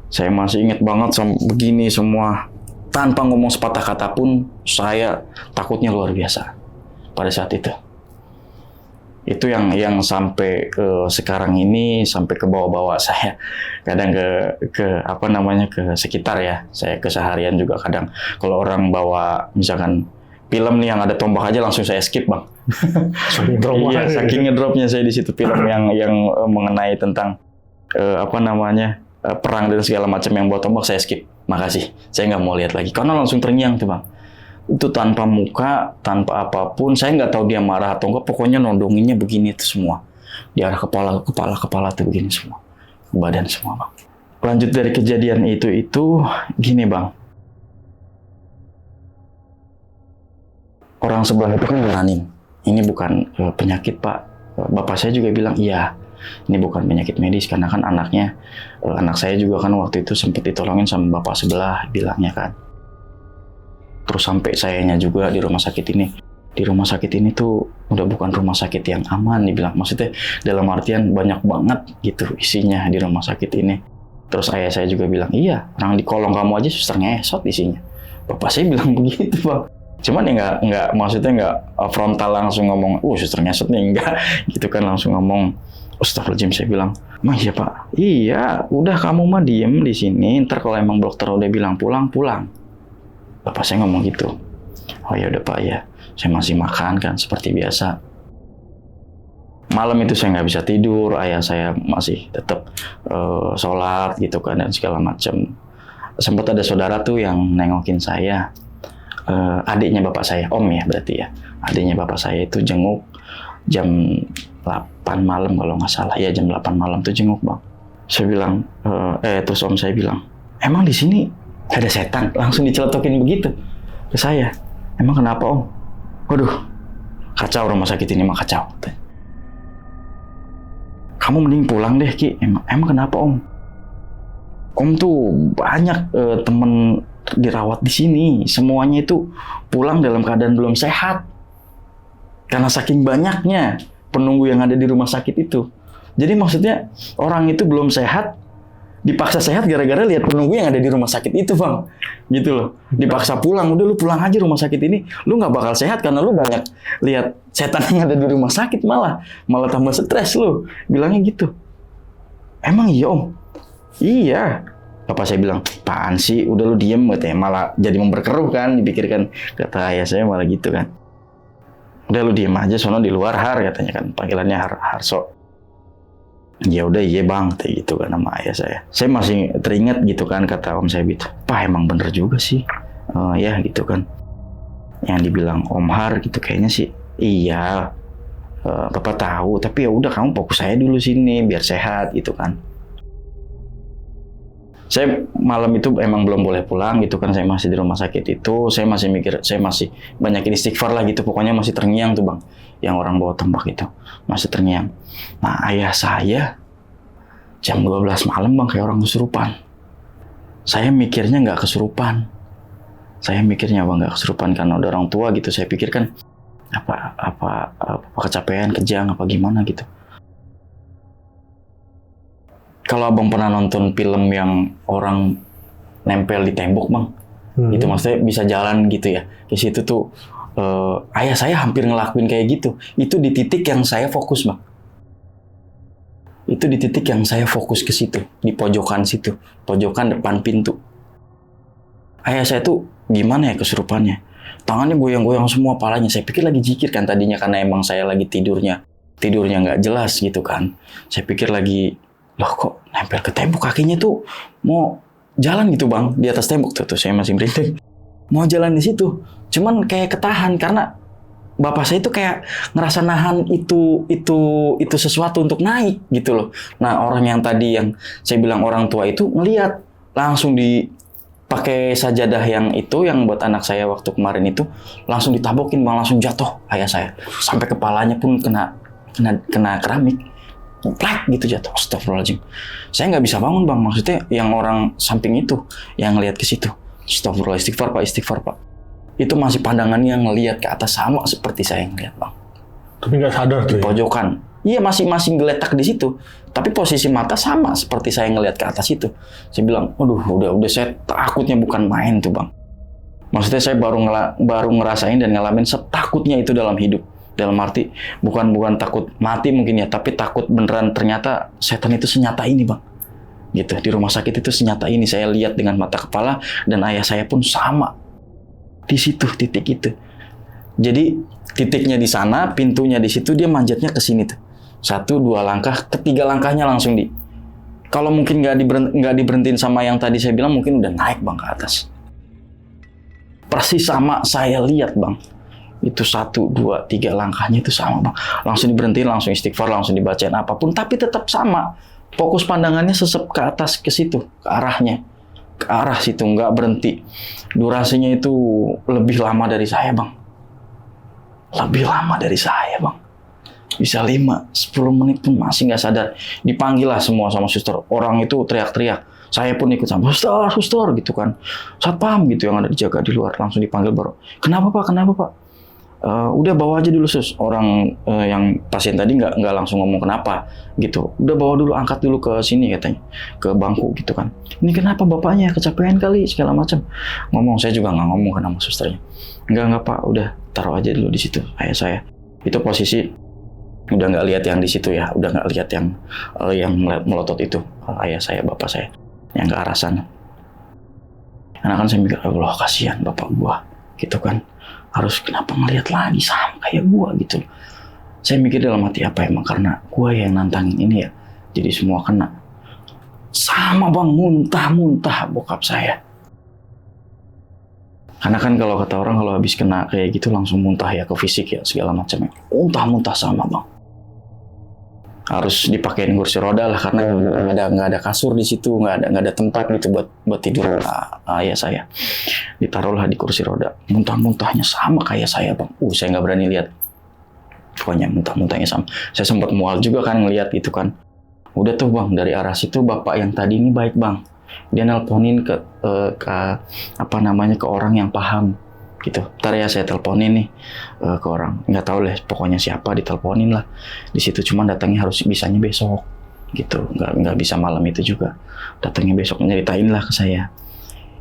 Saya masih ingat banget begini semua. Tanpa ngomong sepatah kata pun, saya takutnya luar biasa pada saat itu. Itu yang sampai sekarang ini, sampai ke bawah-bawah saya. Kadang ke sekitar ya. Saya keseharian juga kadang kalau orang bawa misalkan film nih yang ada tombak aja langsung saya skip bang. Saking ngedropnya saya di situ, film yang mengenai tentang perang dan segala macam yang bawa tombak saya skip. Makasih, saya nggak mau lihat lagi karena langsung terngiang tuh bang. Itu tanpa muka, tanpa apapun. Saya nggak tahu dia marah atau enggak. Pokoknya nodonginnya begini tuh semua. Di arah kepala tuh begini semua. Badan semua bang. Lanjut dari kejadian itu gini bang. Orang sebelah itu kan nyaranin, ini bukan penyakit pak. Bapak saya juga bilang, iya, ini bukan penyakit medis. Karena kan anak saya juga kan waktu itu sempat ditolongin sama bapak sebelah, bilangnya kan. Terus sampai sayanya juga di rumah sakit ini. Di rumah sakit ini tuh udah bukan rumah sakit yang aman, dibilang. Maksudnya dalam artian banyak banget gitu isinya di rumah sakit ini. Terus ayah saya juga bilang, iya, orang di kolong kamu aja suster ngesot isinya. Bapak saya bilang begitu bang. Cuman ya nggak maksudnya nggak frontal langsung ngomong, suster ngesot nih, enggak. Gitu kan langsung ngomong, astagfirullahaladzim, saya bilang, mah iya pak, iya, udah kamu mah diem di sini, ntar kalau emang dokter udah bilang pulang. Bapak saya ngomong gitu. Oh ya udah pak ya, saya masih makan kan seperti biasa. Malam itu saya nggak bisa tidur, ayah saya masih tetap sholat gitu kan dan segala macam. Sempat ada saudara tuh yang nengokin saya. Adiknya bapak saya, om ya berarti ya. Adiknya bapak saya itu jenguk jam 8 malam kalau nggak salah. Ya jam 8 malam tuh jenguk bang. Saya bilang, terus om saya bilang, emang di sini ada setan? Langsung diceletukin begitu ke saya. Emang kenapa om? Waduh, kacau rumah sakit ini mah kacau. kamu mending pulang deh Ki. Emang kenapa Om? Om tuh banyak temen dirawat di sini, semuanya itu pulang dalam keadaan belum sehat. Karena saking banyaknya penunggu yang ada di rumah sakit itu. Jadi maksudnya orang itu belum sehat, dipaksa sehat gara-gara lihat penunggu yang ada di rumah sakit itu Bang. Gitu loh. Dipaksa pulang, udah lu pulang aja rumah sakit ini, lu nggak bakal sehat karena lu banyak lihat setan yang ada di rumah sakit, malah tambah stres lu. Bilangnya gitu. Emang iya Om? Iya. Bapak saya bilang, apaan sih? Udah lu diem katanya. Malah jadi memperkeruh kan, dipikirkan. Kata ayah saya malah gitu kan. Udah lu diem aja, sono di luar Har katanya kan. Panggilannya Harso. Ya udah iya Bang, kayak gitu kan nama ayah saya. Saya masih teringat gitu kan kata Om saya gitu. Pak emang bener juga sih. Ya gitu kan. Yang dibilang Om Har gitu kayaknya sih. Iya. Bapak tahu, tapi ya udah kamu fokus saya dulu sini biar sehat gitu kan. Saya malam itu emang belum boleh pulang gitu kan, saya masih di rumah sakit itu, saya masih mikir, saya masih banyakin istighfar lah gitu, pokoknya masih terngiang tuh Bang, yang orang bawa tombak itu, masih terngiang. Nah ayah saya jam 12 malam Bang kayak orang kesurupan. Saya mikirnya nggak kesurupan, Bang nggak kesurupan karena udah orang tua gitu, saya pikir kan apa kecapean, kejang apa gimana gitu. Kalau Abang pernah nonton film yang orang nempel di tembok Bang, itu maksudnya bisa jalan gitu ya. Di situ tuh ayah saya hampir ngelakuin kayak gitu. Itu di titik yang saya fokus Bang. Itu di titik yang saya fokus ke situ, di pojokan situ, pojokan depan pintu. Ayah saya tuh gimana ya kesurupannya? Tangannya goyang-goyang semua palanya. Saya pikir lagi zikir kan tadinya karena emang saya lagi tidurnya nggak jelas gitu kan. Saya pikir lagi loh kok nempel ke tembok kakinya tuh mau jalan gitu Bang di atas tembok tuh saya masih merinding mau jalan di situ cuman kayak ketahan karena bapak saya itu kayak ngerasa nahan itu sesuatu untuk naik gitu loh. Nah orang yang tadi yang saya bilang orang tua itu ngelihat langsung dipakai sajadah yang itu yang buat anak saya waktu kemarin itu langsung ditabokin Bang, langsung jatuh ayah saya sampai kepalanya pun kena keramik. Plak gitu jatuh, astagfirullahaladzim. Saya nggak bisa bangun Bang, maksudnya yang orang samping itu yang ngelihat ke situ. Astagfirullah, istighfar Pak. Itu masih pandangannya ngelihat ke atas sama seperti saya ngelihat Bang. Tapi nggak sadar tuh. Di pojokan. Iya masih ngeletak di situ. Tapi posisi mata sama seperti saya ngelihat ke atas itu. Saya bilang, aduh udah saya takutnya bukan main tuh Bang. Maksudnya saya baru ngerasain dan ngalamin setakutnya itu dalam hidup. Dalam arti bukan takut mati mungkin ya, tapi takut beneran ternyata setan itu senyata ini Bang. Gitu, di rumah sakit itu senyata ini saya lihat dengan mata kepala dan ayah saya pun sama. Di situ titik itu. Jadi titiknya di sana, pintunya di situ, dia manjatnya ke sini tuh. 1, 2 langkah, ketiga langkahnya langsung kalau mungkin nggak diberhentiin sama yang tadi saya bilang mungkin udah naik Bang ke atas. Persis sama saya lihat Bang. Itu 1, 2, 3 langkahnya itu sama Bang. Langsung diberhentiin, langsung istighfar, langsung dibacain apapun, tapi tetap sama. Fokus pandangannya sesep ke atas, ke situ, ke arahnya. Ke arah situ, nggak berhenti. Durasinya itu lebih lama dari saya Bang. Lebih lama dari saya Bang. Bisa 5, 10 menit pun masih nggak sadar. Dipanggil lah semua sama suster. Orang itu teriak-teriak. Saya pun ikut sama suster gitu kan. Satpam gitu yang ada dijaga di luar. Langsung dipanggil baru. Kenapa Pak? Udah bawa aja dulu sus, orang yang pasien tadi nggak langsung ngomong kenapa gitu, udah bawa dulu, angkat dulu ke sini katanya, ke bangku gitu kan. Ini kenapa bapaknya kecapean kali segala macam. Ngomong, saya juga nggak ngomong kan sama susternya. Enggak Pak, udah taruh aja dulu di situ ayah saya. Itu posisi udah nggak lihat yang di situ ya, udah nggak lihat yang melotot itu ayah saya, bapak saya yang ke arah sana. Karena kan saya mikir, Allah kasihan bapak gua gitu kan. Harus kenapa ngelihat lagi sama kayak gua gitu. Saya mikir dalam hati apa emang karena gua yang nantangin ini ya. Jadi semua kena. Sama Bang, muntah bokap saya. Karena kan kalau kata orang kalau habis kena kayak gitu langsung muntah ya ke fisik ya segala macamnya. Muntah sama Bang. Harus dipakein kursi roda lah karena nggak ada kasur di situ, nggak ada tempat gitu buat tidur ayah saya. Ditaruhlah di kursi roda. Muntah-muntahnya sama kayak saya Bang. Saya nggak berani lihat. Pokoknya muntah-muntahnya sama. Saya sempat mual juga kan ngelihat gitu kan. Udah tuh bang, dari arah situ bapak yang tadi ini baik bang. Dia nelponin ke orang yang paham gitu. Ntar ya saya teleponin nih ke orang, nggak tahu lah pokoknya siapa, diteleponin lah. Di situ cuma datangnya harus bisanya besok gitu, nggak bisa malam itu juga. Datangnya besok, nyeritain lah ke saya.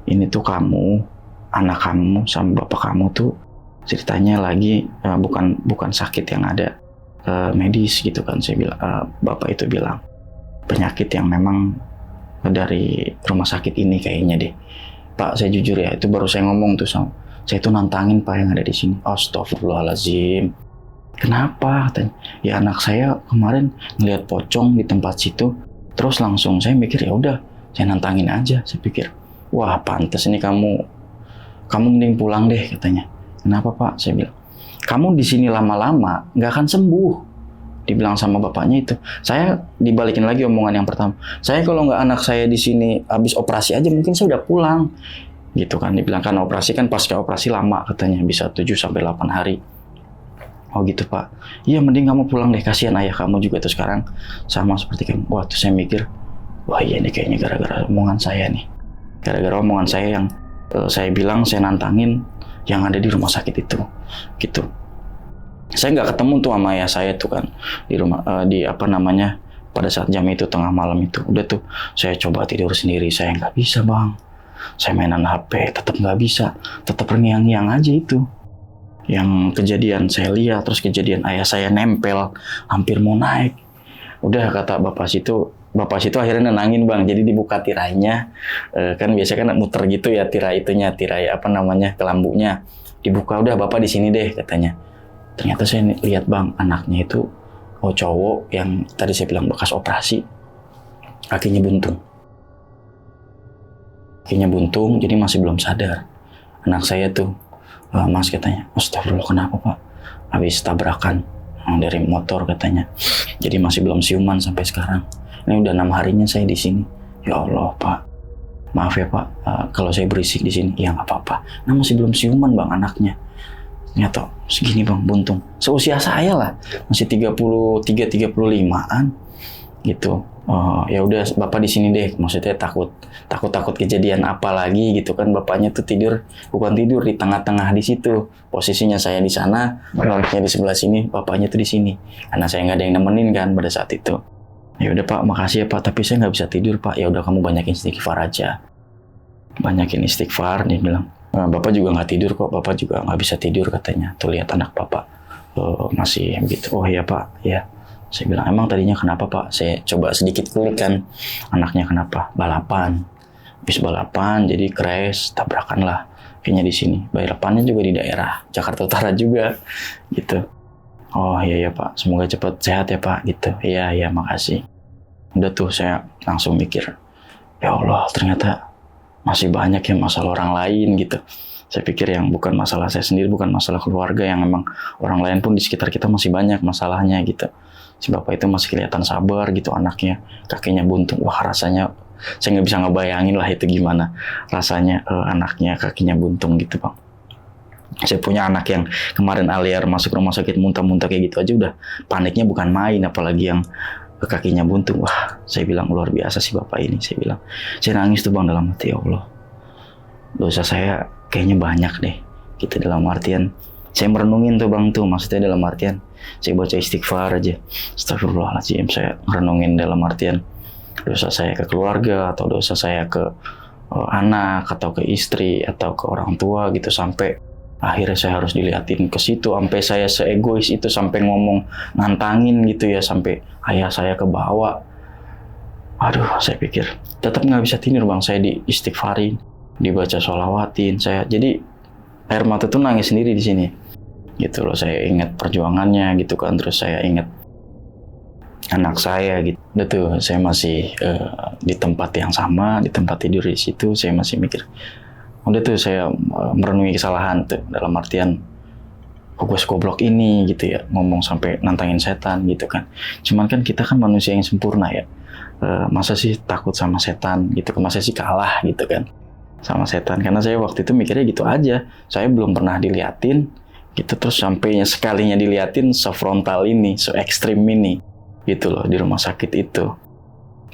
Ini tuh kamu, anak kamu sama bapak kamu tuh ceritanya lagi bukan sakit yang ada medis gitu kan. Saya bilang, bapak itu bilang penyakit yang memang dari rumah sakit ini kayaknya deh. Pak, saya jujur ya, itu baru saya ngomong tuh sama saya tuh nantangin Pak yang ada di sini. Astagfirullahaladzim. Kenapa? Katanya. Ya anak saya kemarin ngeliat pocong di tempat situ, terus langsung saya mikir ya udah, saya nantangin aja. Saya pikir, wah pantas ini kamu mending pulang deh katanya. Kenapa Pak? Saya bilang, kamu di sini lama-lama nggak akan sembuh. Dibilang sama bapaknya itu. Saya dibalikin lagi omongan yang pertama. Saya kalau nggak anak saya di sini habis operasi aja mungkin saya udah pulang. Gitu kan. Dibilang kan operasi kan pasca operasi lama katanya, bisa 7-8 hari. Oh gitu Pak. Iya mending kamu pulang deh, kasihan ayah kamu juga tuh sekarang sama seperti kamu. Wah tuh saya mikir, wah iya nih kayaknya gara-gara omongan saya nih. Gara-gara omongan saya yang saya bilang saya nantangin yang ada di rumah sakit itu. Gitu. Saya nggak ketemu tuh sama ayah saya tuh kan di rumah pada saat jam itu tengah malam itu. Udah tuh saya coba tidur sendiri, saya nggak bisa bang. Saya mainan HP tetap nggak bisa, tetap terngiang-ngiang aja itu. Yang kejadian saya lihat, terus kejadian ayah saya nempel hampir mau naik. Udah kata bapak situ akhirnya nenangin bang, jadi dibuka tirainya. Kan biasa kan muter gitu ya tirai kelambunya dibuka. Udah bapak di sini deh katanya. Ternyata saya lihat bang, anaknya itu cowok yang tadi saya bilang bekas operasi, kakinya buntung, jadi masih belum sadar. Anak saya tuh, mas katanya, astagfirullah kenapa Pak? Habis tabrakan dari motor katanya, jadi masih belum siuman sampai sekarang. Ini udah 6 harinya saya di sini. Ya Allah Pak, maaf ya Pak, kalau saya berisik di sini. Ya nggak apa-apa. Nah masih belum siuman bang anaknya. Ternyata segini bang, buntung. Seusia saya lah, masih 33-35an gitu. Ya udah bapak di sini deh. Maksudnya takut kejadian apa lagi gitu kan. Bapaknya tuh bukan tidur di tengah-tengah di situ. Posisinya saya di sana, anaknya di sebelah sini, bapaknya tuh di sini. Karena saya nggak ada yang nemenin kan pada saat itu. Ya udah Pak, makasih ya Pak, tapi saya nggak bisa tidur Pak. Ya udah kamu banyakin istighfar aja. Banyakin istighfar, dia bilang. Bapak juga nggak tidur kok, bapak juga nggak bisa tidur katanya. Tuh lihat anak bapak masih begitu. Oh iya Pak, ya. Saya bilang emang tadinya kenapa Pak? Saya coba sedikit kulik kan, anaknya kenapa? Balapan. Habis balapan jadi crash, tabrakan lah. Kayaknya di sini. Balapannya juga di daerah Jakarta Utara juga, gitu. Oh iya Pak, semoga cepat sehat ya Pak, gitu. Iya makasih. Udah tuh saya langsung mikir, ya Allah ternyata masih banyak ya masalah orang lain gitu. Saya pikir yang bukan masalah saya sendiri, bukan masalah keluarga, yang memang orang lain pun di sekitar kita masih banyak masalahnya gitu. Si bapak itu masih kelihatan sabar gitu, anaknya kakinya buntung. Wah rasanya saya nggak bisa ngebayangin lah itu gimana rasanya anaknya kakinya buntung gitu bang. Saya punya anak yang kemarin aliar masuk rumah sakit muntah-muntah kayak gitu aja udah paniknya bukan main, apalagi yang kakinya buntung. Wah, saya bilang luar biasa sih bapak ini. Saya bilang, saya nangis tuh bang dalam hati, ya Allah, dosa saya kayaknya banyak deh. Gitu dalam artian, saya merenungin tuh bang tuh, maksudnya dalam artian, saya baca istighfar aja. Astagfirullahaladzim, saya merenungin dalam artian, dosa saya ke keluarga, atau dosa saya ke anak, atau ke istri, atau ke orang tua gitu, sampai akhirnya saya harus diliatin ke situ, sampai saya seegois itu, sampai ngomong nantangin gitu ya, sampai ayah saya ke bawah. Aduh, saya pikir tetap nggak bisa tidur bang. Saya di istighfarin, dibaca sholawatin, saya jadi air mata tuh nangis sendiri di sini. Gitu loh, saya ingat perjuangannya gitu kan, terus saya ingat anak saya gitu. Udah tuh saya masih di tempat yang sama, di tempat tidur di situ, saya masih mikir. Udah tuh saya merenungi kesalahan tuh, dalam artian gue goblok ini gitu ya, ngomong sampai nantangin setan gitu kan. Cuman kan kita kan manusia yang sempurna ya, masa sih takut sama setan gitu, masa sih kalah gitu kan sama setan. Karena saya waktu itu mikirnya gitu aja, saya belum pernah diliatin gitu, terus sampainya sekalinya diliatin sefrontal ini, se ekstrim ini gitu loh di rumah sakit itu.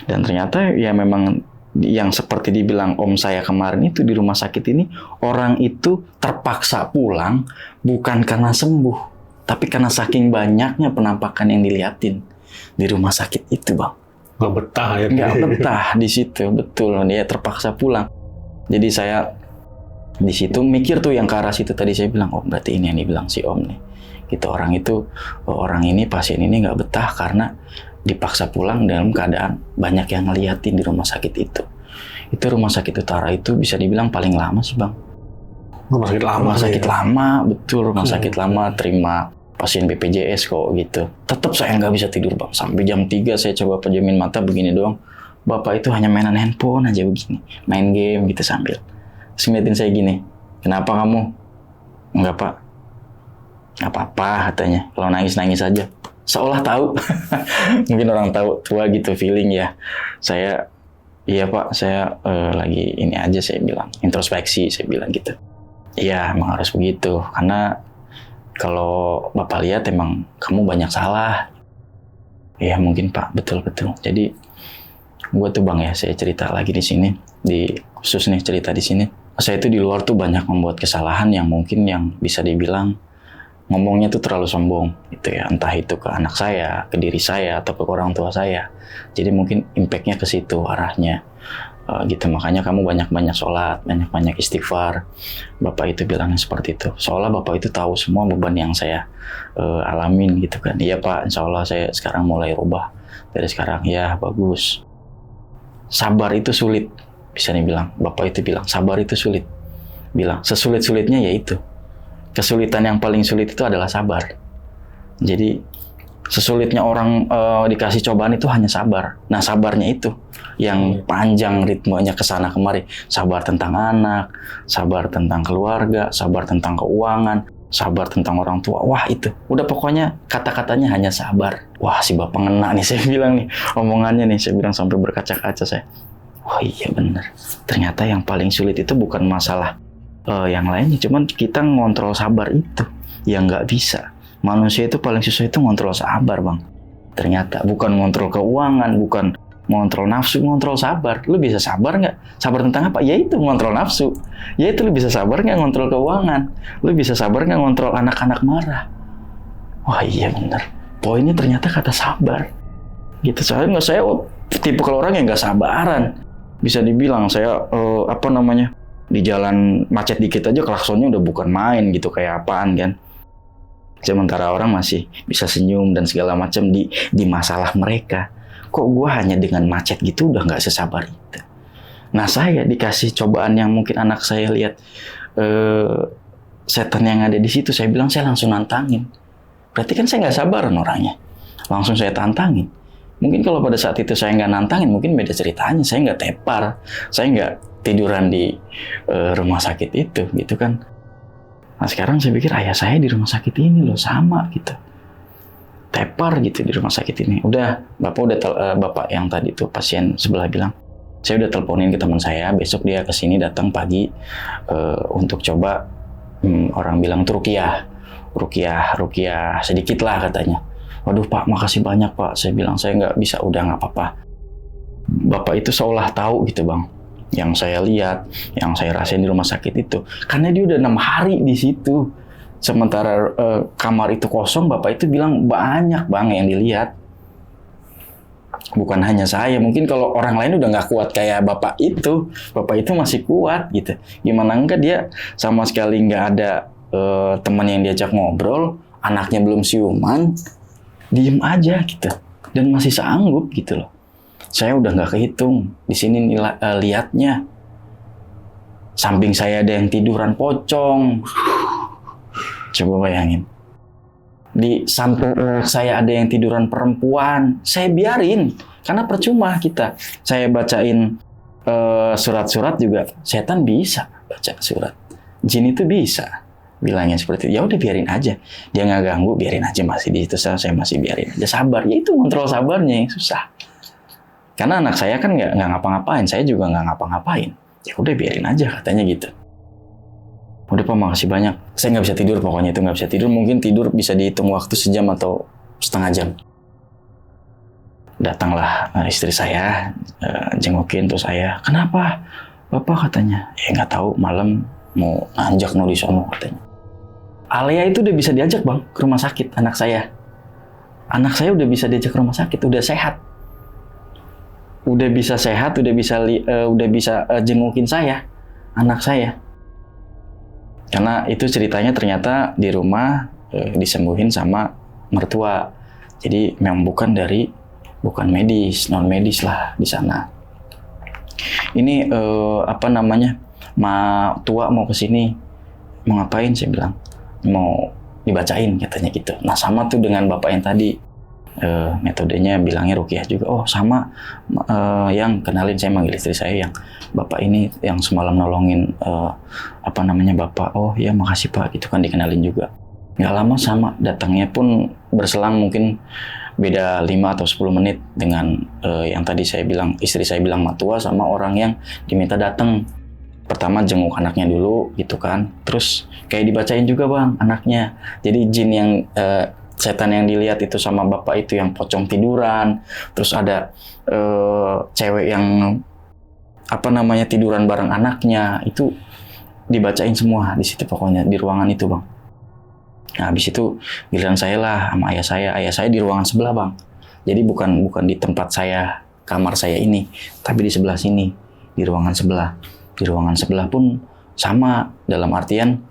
Dan ternyata ya memang yang seperti dibilang om saya kemarin itu di rumah sakit ini, orang itu terpaksa pulang bukan karena sembuh, tapi karena saking banyaknya penampakan yang diliatin di rumah sakit itu, Bang. Nggak betah ya? Nggak betah di situ, betul. Dia terpaksa pulang. Jadi saya di situ mikir tuh yang ke arah situ tadi saya bilang, oh berarti ini yang dibilang si om nih. Gitu, orang ini pasien ini nggak betah karena dipaksa pulang dalam keadaan banyak yang ngeliatin di rumah sakit itu. Itu rumah sakit Utara itu bisa dibilang paling lama sih, Bang. Rumah sakit lama. Rumah sakit lama, betul, rumah sakit lama terima pasien BPJS kok gitu. Tetap saya nggak bisa tidur, Bang. Sampai jam 3 saya coba pejamin mata begini doang. Bapak itu hanya mainan handphone aja begini. Main game gitu sambil. Terus ngeliatin saya gini, kenapa kamu? Enggak, Pak. Nggak apa-apa katanya. Kalau nangis-nangis aja. Seolah tahu. Mungkin orang tahu tua gitu feeling ya. Saya, iya Pak, saya lagi ini aja saya bilang. Introspeksi saya bilang gitu. Iya, emang harus begitu. Karena kalau Bapak lihat emang kamu banyak salah. Iya mungkin Pak, betul-betul. Jadi gue tuh Bang ya, saya cerita lagi di sini. Khusus nih cerita di sini. Saya itu di luar tuh banyak membuat kesalahan yang mungkin yang bisa dibilang ngomongnya tuh terlalu sombong gitu ya, entah itu ke anak saya, ke diri saya, atau ke orang tua saya. Jadi mungkin impactnya ke situ arahnya gitu. Makanya kamu banyak-banyak sholat, banyak-banyak istighfar. Bapak itu bilangnya seperti itu. Seolah Bapak itu tahu semua beban yang saya alamin gitu kan. Iya Pak, insya Allah saya sekarang mulai rubah dari sekarang. Ya bagus. Sabar itu sulit, bisa dibilang. Bapak itu bilang sabar itu sulit. Bilang sesulit-sulitnya yaitu kesulitan yang paling sulit itu adalah sabar. Jadi sesulitnya orang dikasih cobaan itu hanya sabar. Nah sabarnya itu yang panjang ritmenya kesana kemari. Sabar tentang anak, sabar tentang keluarga, sabar tentang keuangan, sabar tentang orang tua. Wah itu, udah pokoknya kata-katanya hanya sabar. Wah si bapak ngena nih saya bilang nih, omongannya nih saya bilang sampai berkaca-kaca saya. Oh iya benar. Ternyata yang paling sulit itu bukan masalah yang lainnya, cuman kita ngontrol sabar itu yang nggak bisa. Manusia itu paling susah itu ngontrol sabar, Bang. Ternyata bukan ngontrol keuangan, bukan ngontrol nafsu, ngontrol sabar. Lu bisa sabar nggak? Sabar tentang apa? Ya itu ngontrol nafsu. Ya itu lu bisa sabar nggak ngontrol keuangan? Lu bisa sabar nggak ngontrol anak-anak marah? Wah iya bener. Poinnya ternyata kata sabar. Gitu. Soalnya saya tipe kalau orang yang nggak sabaran. Bisa dibilang saya di jalan macet dikit aja klaksonnya udah bukan main gitu, kayak apaan kan. Sementara orang masih bisa senyum dan segala macam di masalah mereka. Kok gue hanya dengan macet gitu udah nggak sesabar itu. Nah saya dikasih cobaan yang mungkin anak saya lihat setan yang ada di situ, saya bilang saya langsung nantangin. Berarti kan saya nggak sabaran orangnya. Langsung saya tantangin. Mungkin kalau pada saat itu saya nggak nantangin, mungkin beda ceritanya. Saya nggak tepar, saya nggak tiduran di rumah sakit itu, gitu kan. Nah sekarang saya pikir ayah saya di rumah sakit ini loh, sama gitu. Tepar gitu di rumah sakit ini. Udah, bapak yang tadi tuh pasien sebelah bilang, saya udah teleponin ke teman saya, besok dia kesini datang pagi untuk coba, orang bilang tuh ruqyah sedikit lah katanya. Waduh Pak, makasih banyak Pak. Saya bilang saya nggak bisa, udah nggak apa-apa. Bapak itu seolah tahu gitu Bang. Yang saya lihat, yang saya rasain di rumah sakit itu. Karena dia udah 6 hari di situ. Sementara kamar itu kosong, Bapak itu bilang banyak Bang yang dilihat. Bukan hanya saya, mungkin kalau orang lain udah nggak kuat kayak Bapak itu masih kuat gitu. Gimana enggak dia sama sekali nggak ada teman yang diajak ngobrol, anaknya belum siuman, diem aja gitu. Dan masih sanggup gitu loh. Saya udah nggak kehitung. Di sini lihatnya. Samping saya ada yang tiduran pocong. Coba bayangin. Di samping saya ada yang tiduran perempuan. Saya biarin. Karena percuma kita. Saya bacain surat-surat juga. Setan bisa baca surat. Jin itu bisa. Bilangnya seperti itu. Ya udah biarin aja. Dia nggak ganggu, biarin aja masih di situ. Saya masih biarin aja. Sabar. Ya itu kontrol sabarnya yang susah. Karena anak saya kan nggak ngapa-ngapain, saya juga nggak ngapa-ngapain. Ya udah biarin aja katanya gitu. Udah Pak, makasih banyak. Saya nggak bisa tidur pokoknya itu nggak bisa tidur. Mungkin tidur bisa dihitung waktu sejam atau setengah jam. Datanglah istri saya, jengukin terus saya, kenapa? Bapak katanya, nggak tahu malam mau nanjak di sono katanya. Alia itu udah bisa diajak bang ke rumah sakit, anak saya. Anak saya udah bisa diajak ke rumah sakit, udah sehat. Udah bisa sehat, udah bisa jengukin saya, anak saya. Karena itu ceritanya ternyata di rumah disembuhin sama mertua. Jadi memang bukan medis, non medis lah di sana. Ini tua mau kesini, mau ngapain? Saya bilang mau dibacain katanya gitu. Nah sama tuh dengan bapak yang tadi, metodenya bilangnya ruqyah juga. Oh sama, yang kenalin, saya manggil istri saya yang bapak ini yang semalam nolongin bapak. Oh ya makasih pak, gitu kan dikenalin juga. Nggak lama sama, datangnya pun berselang mungkin beda 5 atau 10 menit dengan yang tadi saya bilang, istri saya bilang matua sama orang yang diminta datang. Pertama jenguk anaknya dulu gitu kan, terus kayak dibacain juga bang anaknya. Jadi jin yang setan yang dilihat itu sama bapak itu yang pocong tiduran, terus ada cewek yang tiduran bareng anaknya, itu dibacain semua di situ pokoknya di ruangan itu bang. Nah habis itu giliran saya lah sama ayah saya di ruangan sebelah bang. Jadi bukan di tempat saya, kamar saya ini, tapi di sebelah sini, di ruangan sebelah. Di ruangan sebelah pun sama, dalam artian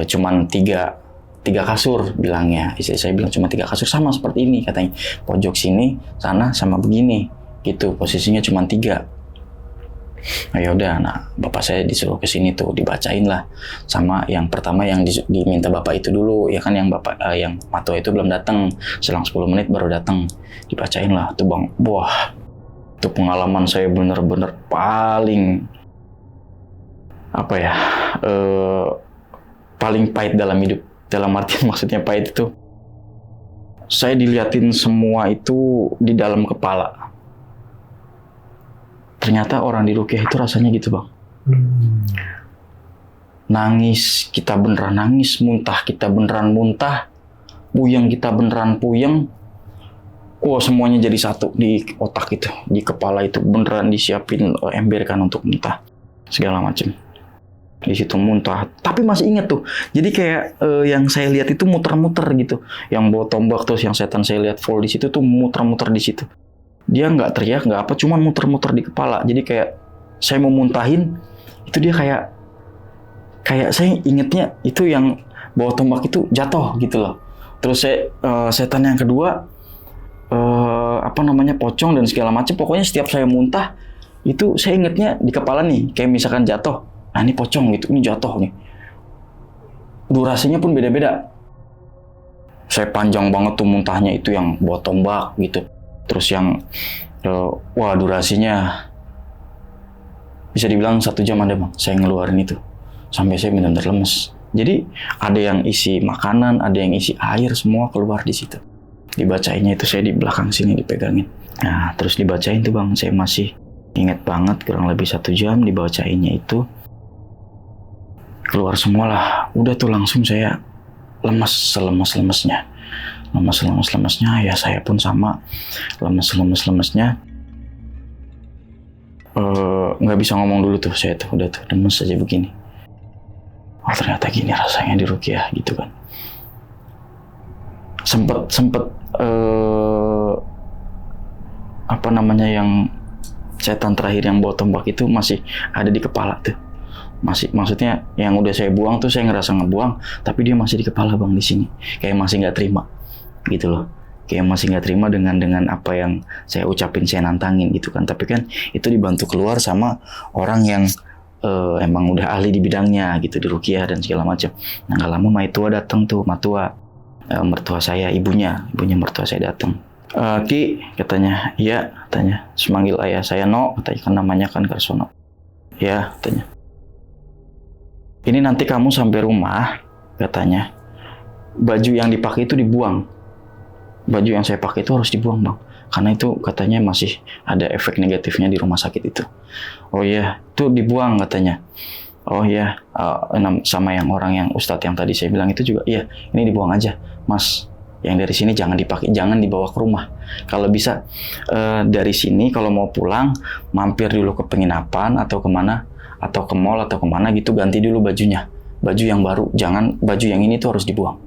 cuman tiga kasur bilangnya. Istri saya bilang cuma 3 kasur, sama seperti ini katanya. Pojok sini, sana, sama begini. Gitu, posisinya cuma 3. Nah yaudah, bapak saya disuruh ke sini tuh, dibacain lah. Sama yang pertama yang diminta bapak itu dulu, ya kan, yang bapak yang matua itu belum datang. Selang 10 menit baru datang. Dibacain lah tuh bang. Wah, itu pengalaman saya bener-bener paling paling pahit dalam hidup. Dalam artian maksudnya pahit itu, saya diliatin semua itu di dalam kepala. Ternyata orang di ruqyah itu rasanya gitu bang. Nangis, kita beneran nangis. Muntah, kita beneran muntah. Puyeng, kita beneran puyeng. Wah, semuanya jadi satu di otak itu, di kepala itu. Beneran disiapin ember kan untuk muntah. Segala macam. Di situ muntah, tapi masih inget tuh. Jadi kayak yang saya lihat itu muter-muter gitu. Yang bawa tombak terus yang setan saya lihat full di situ tuh muter-muter di situ. Dia nggak teriak, nggak apa, cuman muter-muter di kepala. Jadi kayak saya mau muntahin, itu dia kayak saya ingetnya itu yang bawa tombak itu jatuh gitu loh. Terus setan yang kedua pocong dan segala macam. Pokoknya setiap saya muntah itu saya ingetnya di kepala nih, kayak misalkan jatuh. Nah ini pocong gitu, ini jatuh nih. Durasinya pun beda-beda. Saya panjang banget tuh muntahnya itu yang bawa tombak gitu. Terus yang durasinya bisa dibilang 1 jam ada bang. Saya ngeluarin itu sampai saya benar-benar lemes. Jadi ada yang isi makanan, ada yang isi air, semua keluar di situ. Dibacainnya itu saya di belakang sini dipegangin. Nah terus dibacain tuh bang, saya masih ingat banget, kurang lebih 1 jam dibacainnya itu. Keluar semua lah. Udah tuh langsung saya lemes-lemesnya. Ya saya pun sama lemes-lemesnya. Nggak bisa ngomong dulu tuh saya tuh, udah tuh lemes aja begini. Oh ternyata gini rasanya di ruqyah gitu kan. Sempet yang setan terakhir yang bawa tombak itu masih ada di kepala tuh. Maksudnya yang udah saya buang tuh saya ngerasa ngebuang, tapi dia masih di kepala bang di sini. Kayak masih nggak terima gitu loh. Kayak masih nggak terima dengan apa yang saya ucapin, saya nantangin gitu kan. Tapi kan itu dibantu keluar sama orang yang emang udah ahli di bidangnya gitu, di ruqyah dan segala macam. Nah nggak lama Maitua datang tuh, mertua saya, ibunya mertua saya datang. Ki katanya, iya katanya. Terus manggil ayah saya No, katanya kan namanya kan Karsono. Ya katanya. Ini nanti kamu sampai rumah, katanya, baju yang dipakai itu dibuang. Baju yang saya pakai itu harus dibuang bang. Karena itu katanya masih ada efek negatifnya di rumah sakit itu. Oh iya, itu dibuang katanya. Oh iya, sama yang orang yang ustadz yang tadi saya bilang itu juga, iya ini dibuang aja mas. Yang dari sini jangan dipakai, jangan dibawa ke rumah. Kalau bisa dari sini kalau mau pulang mampir dulu ke penginapan atau kemana, atau ke mall atau kemana gitu, ganti dulu bajunya, baju yang baru. Jangan baju yang ini tuh harus dibuang.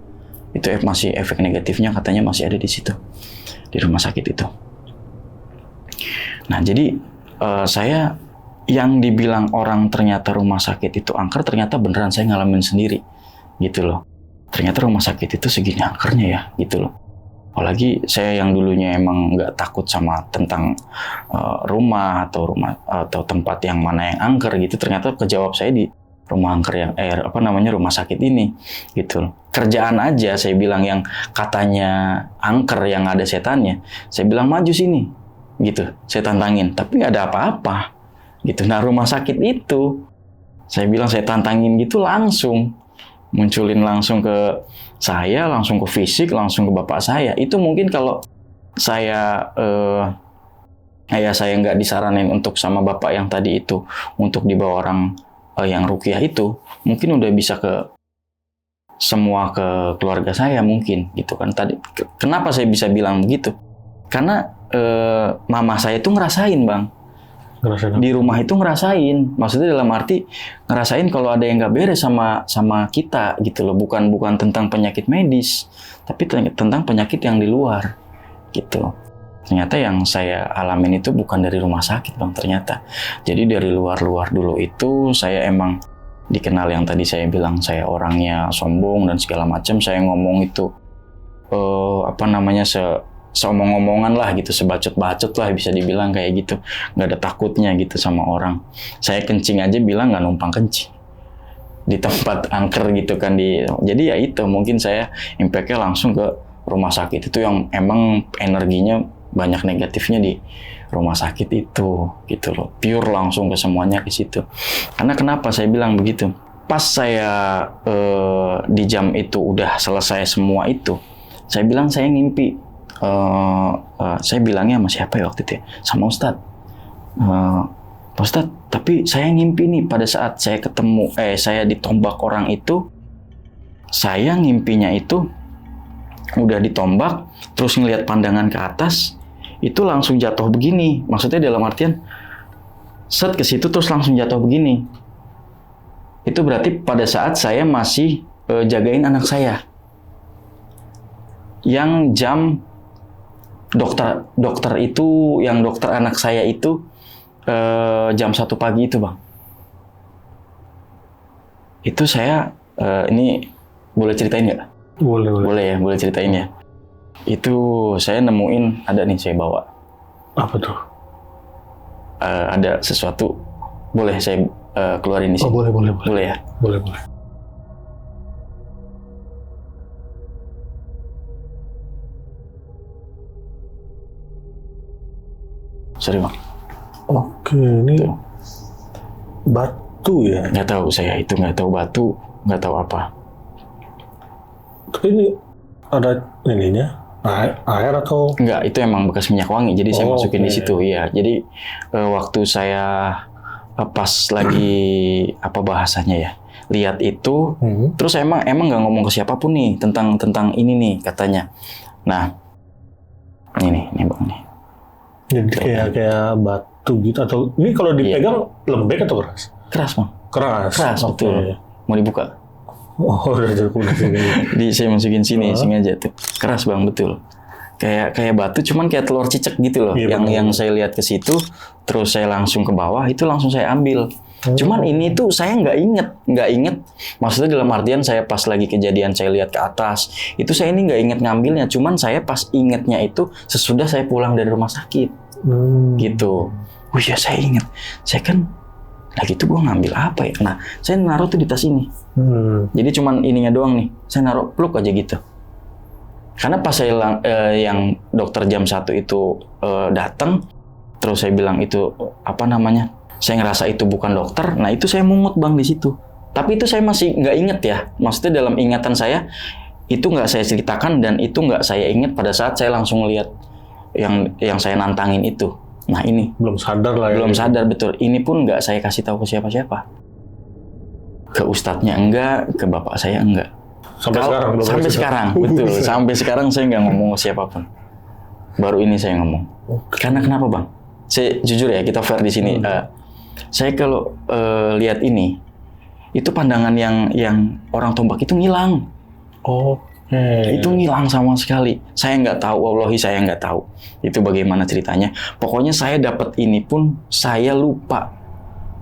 Itu masih efek negatifnya katanya masih ada di situ, di rumah sakit itu. Nah jadi saya yang dibilang orang ternyata rumah sakit itu angker, ternyata beneran saya ngalamin sendiri gitu loh. Ternyata rumah sakit itu segini angkernya ya gitu loh. Apalagi saya yang dulunya emang nggak takut sama tentang rumah atau tempat yang mana yang angker gitu, ternyata kejawab saya di rumah angker yang rumah sakit ini gitu loh. Kerjaan aja saya bilang yang katanya angker yang ada setannya, saya bilang maju sini gitu, saya tantangin, tapi nggak ada apa-apa gitu. Nah rumah sakit itu saya bilang saya tantangin gitu, langsung munculin langsung ke saya, langsung ke fisik, langsung ke bapak saya. Itu mungkin kalau saya saya nggak disaranin untuk sama bapak yang tadi itu untuk dibawa orang yang ruqyah itu, mungkin udah bisa ke semua ke keluarga saya mungkin gitu kan. Tadi kenapa saya bisa bilang begitu? Karena mama saya tuh ngerasain bang. Di rumah itu ngerasain, maksudnya dalam arti ngerasain kalau ada yang nggak beres sama kita gitu loh, bukan tentang penyakit medis, tapi tentang penyakit yang di luar gitu. Ternyata yang saya alamin itu bukan dari rumah sakit bang, ternyata. Jadi dari luar dulu itu saya emang dikenal yang tadi saya bilang saya orangnya sombong dan segala macam. Saya ngomong itu seomong-omongan lah gitu, sebacot-bacot lah bisa dibilang kayak gitu, nggak ada takutnya gitu sama orang. Saya kencing aja bilang nggak numpang kencing di tempat angker gitu kan. Jadi ya itu mungkin saya impact-nya langsung ke rumah sakit itu yang emang energinya banyak negatifnya di rumah sakit itu gitu loh, pure langsung ke semuanya ke situ. Karena kenapa saya bilang begitu? Pas saya di jam itu udah selesai semua itu, saya bilang saya ngimpi. Saya bilangnya sama siapa ya waktu itu ya? Sama Ustadz. Pak Ustadz, tapi saya ngimpi nih pada saat saya ketemu, saya ditombak orang itu, saya ngimpinya itu udah ditombak, terus ngelihat pandangan ke atas, itu langsung jatuh begini. Maksudnya dalam artian, set ke situ terus langsung jatuh begini. Itu berarti pada saat saya masih jagain anak saya. Yang jam dokter itu, yang dokter anak saya itu jam 1 pagi itu bang. Itu saya ini boleh ceritain nggak? Boleh ya, boleh ceritain ya. Itu saya nemuin ada nih, saya bawa. Apa tuh? Ada sesuatu, boleh saya keluarin di sini? Oh boleh. Boleh ya? Boleh. Sorry bang. Oke, ini tuh. Batu ya? Nggak tahu saya, itu nggak tahu batu, nggak tahu apa. Tapi ini ada ininya, air atau? Enggak, itu emang bekas minyak wangi, jadi saya masukin di situ. Iya, jadi waktu saya pas lagi apa bahasanya ya, lihat itu, terus emang nggak ngomong ke siapapun nih tentang ini nih katanya. Nah, ini bang nih. Jadi kayak batu gitu, atau ini kalau dipegang lembek atau keras? Keras bang. Keras betul. Mau dibuka? Oh udah Saya masukin sini sengaja tuh. Keras bang, betul. Kayak batu, cuman kayak telur cicak gitu loh. Iya, yang saya lihat ke situ, terus saya langsung ke bawah, itu langsung saya ambil. Cuman ini tuh saya nggak inget. Maksudnya dalam artian saya pas lagi kejadian saya lihat ke atas, itu saya ini nggak inget ngambilnya. Cuman saya pas ingetnya itu sesudah saya pulang dari rumah sakit, gitu. Oh iya saya inget. Saya kan lagi itu gue ngambil apa ya? Nah saya naruh tuh di tas ini. Jadi cuman ininya doang nih. Saya naruh pluk aja gitu. Karena pas saya yang dokter jam 1 itu datang, terus saya bilang itu apa namanya? Saya ngerasa itu bukan dokter, nah itu saya mungut bang di situ. Tapi itu saya masih nggak inget ya, maksudnya dalam ingatan saya itu nggak saya ceritakan dan itu nggak saya inget pada saat saya langsung lihat yang saya nantangin itu. Nah ini belum sadar lah ya. Belum sadar betul. Ini pun nggak saya kasih tahu ke siapa-siapa. Ke ustadznya enggak, ke bapak saya enggak. Sampai sekarang? Sampai sekarang, betul. Sampai sekarang saya nggak ngomong ke siapapun. Baru ini saya ngomong. Karena kenapa bang? Saya jujur ya, kita fair di sini. Saya kalau lihat ini, itu pandangan yang orang Tombak itu ngilang. Itu ngilang sama sekali. Saya nggak tahu, wallahi saya nggak tahu. Itu bagaimana ceritanya. Pokoknya saya dapat ini pun saya lupa.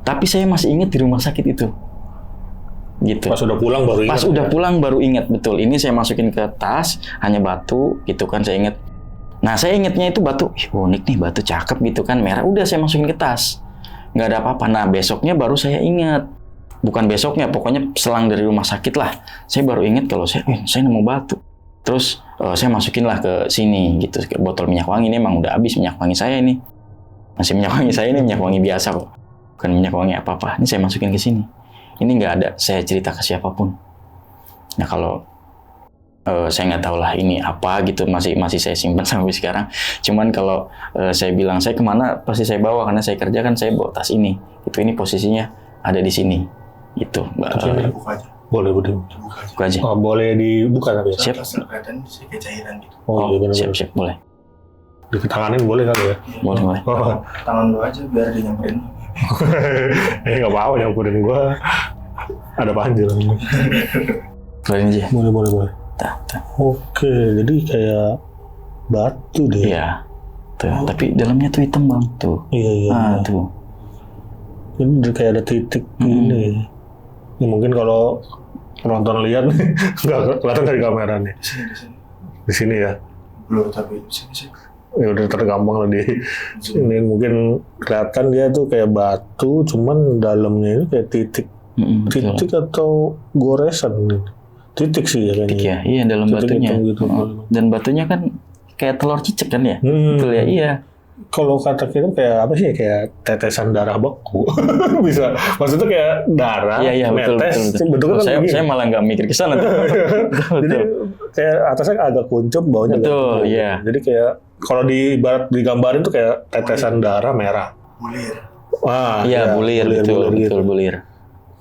Tapi saya masih ingat di rumah sakit itu. Gitu. Pas udah pulang baru ingat. Pas udah pulang baru ingat, betul. Ini saya masukin ke tas, hanya batu, gitu kan saya ingat. Nah saya ingatnya itu batu, unik nih batu cakep gitu kan, merah. Udah saya masukin ke tas, nggak ada apa-apa. Nah besoknya baru saya ingat. Bukan besoknya, pokoknya selang dari rumah sakit lah. Saya baru ingat kalau saya nemu batu. Terus saya masukin lah ke sini gitu, ke botol minyak wangi. Ini emang udah habis minyak wangi saya ini. Masih minyak wangi saya ini minyak wangi biasa kok. Bukan minyak wangi apa-apa. Ini saya masukin ke sini. Ini nggak ada saya cerita ke siapapun. Nah kalau saya nggak tahu lah ini apa gitu, masih saya simpan sampai sekarang. Cuman kalau saya bilang saya kemana pasti saya bawa, karena saya kerja kan saya bawa tas ini. Itu ini posisinya ada di sini. Gitu. Boleh buka aja. Oh, boleh dibuka tapi ya? Siap. Kelihatan sih kayak cairan gitu. Oh, iya benar. Siap boleh. Ditanganin boleh kali ya? Boleh. Tangan lu aja biar dia nyamperin. Nggak apa-apa nyamperin gua. Ada panjang. Keluarin aja. Boleh. Tah. Oke, jadi kayak batu deh. Iya. Tuh, tapi dalamnya tuh hitam bang. Tuh. Iya. Ah, tuh. Ini kayak ada titik gini. Ya, mungkin kalau penonton lihat nih, nggak kelihatan dari kamera nih. Di sini. Di sini ya. Belum, tapi di sini. Ya udah tergampang lah di ini, mungkin kelihatan dia tuh kayak batu, cuman dalamnya ini kayak titik. Titik atau goresan nih. Titik sih ya kayaknya. Ya, iya dalam titik batunya. Gitu. Dan batunya kan kayak telur cicak kan ya? Betul ya, iya. Kalau kata kita kayak apa sih? Kayak tetesan darah beku. Bisa. Maksudnya kayak darah, iya, netes. Betul. Saya malah nggak mikir ke sana. Jadi kayak atasnya agak kuncup, bawahnya betul, iya. Jadi kayak kalau digambarin tuh kayak tetesan darah merah. Bulir. Wah, iya, bulir betul.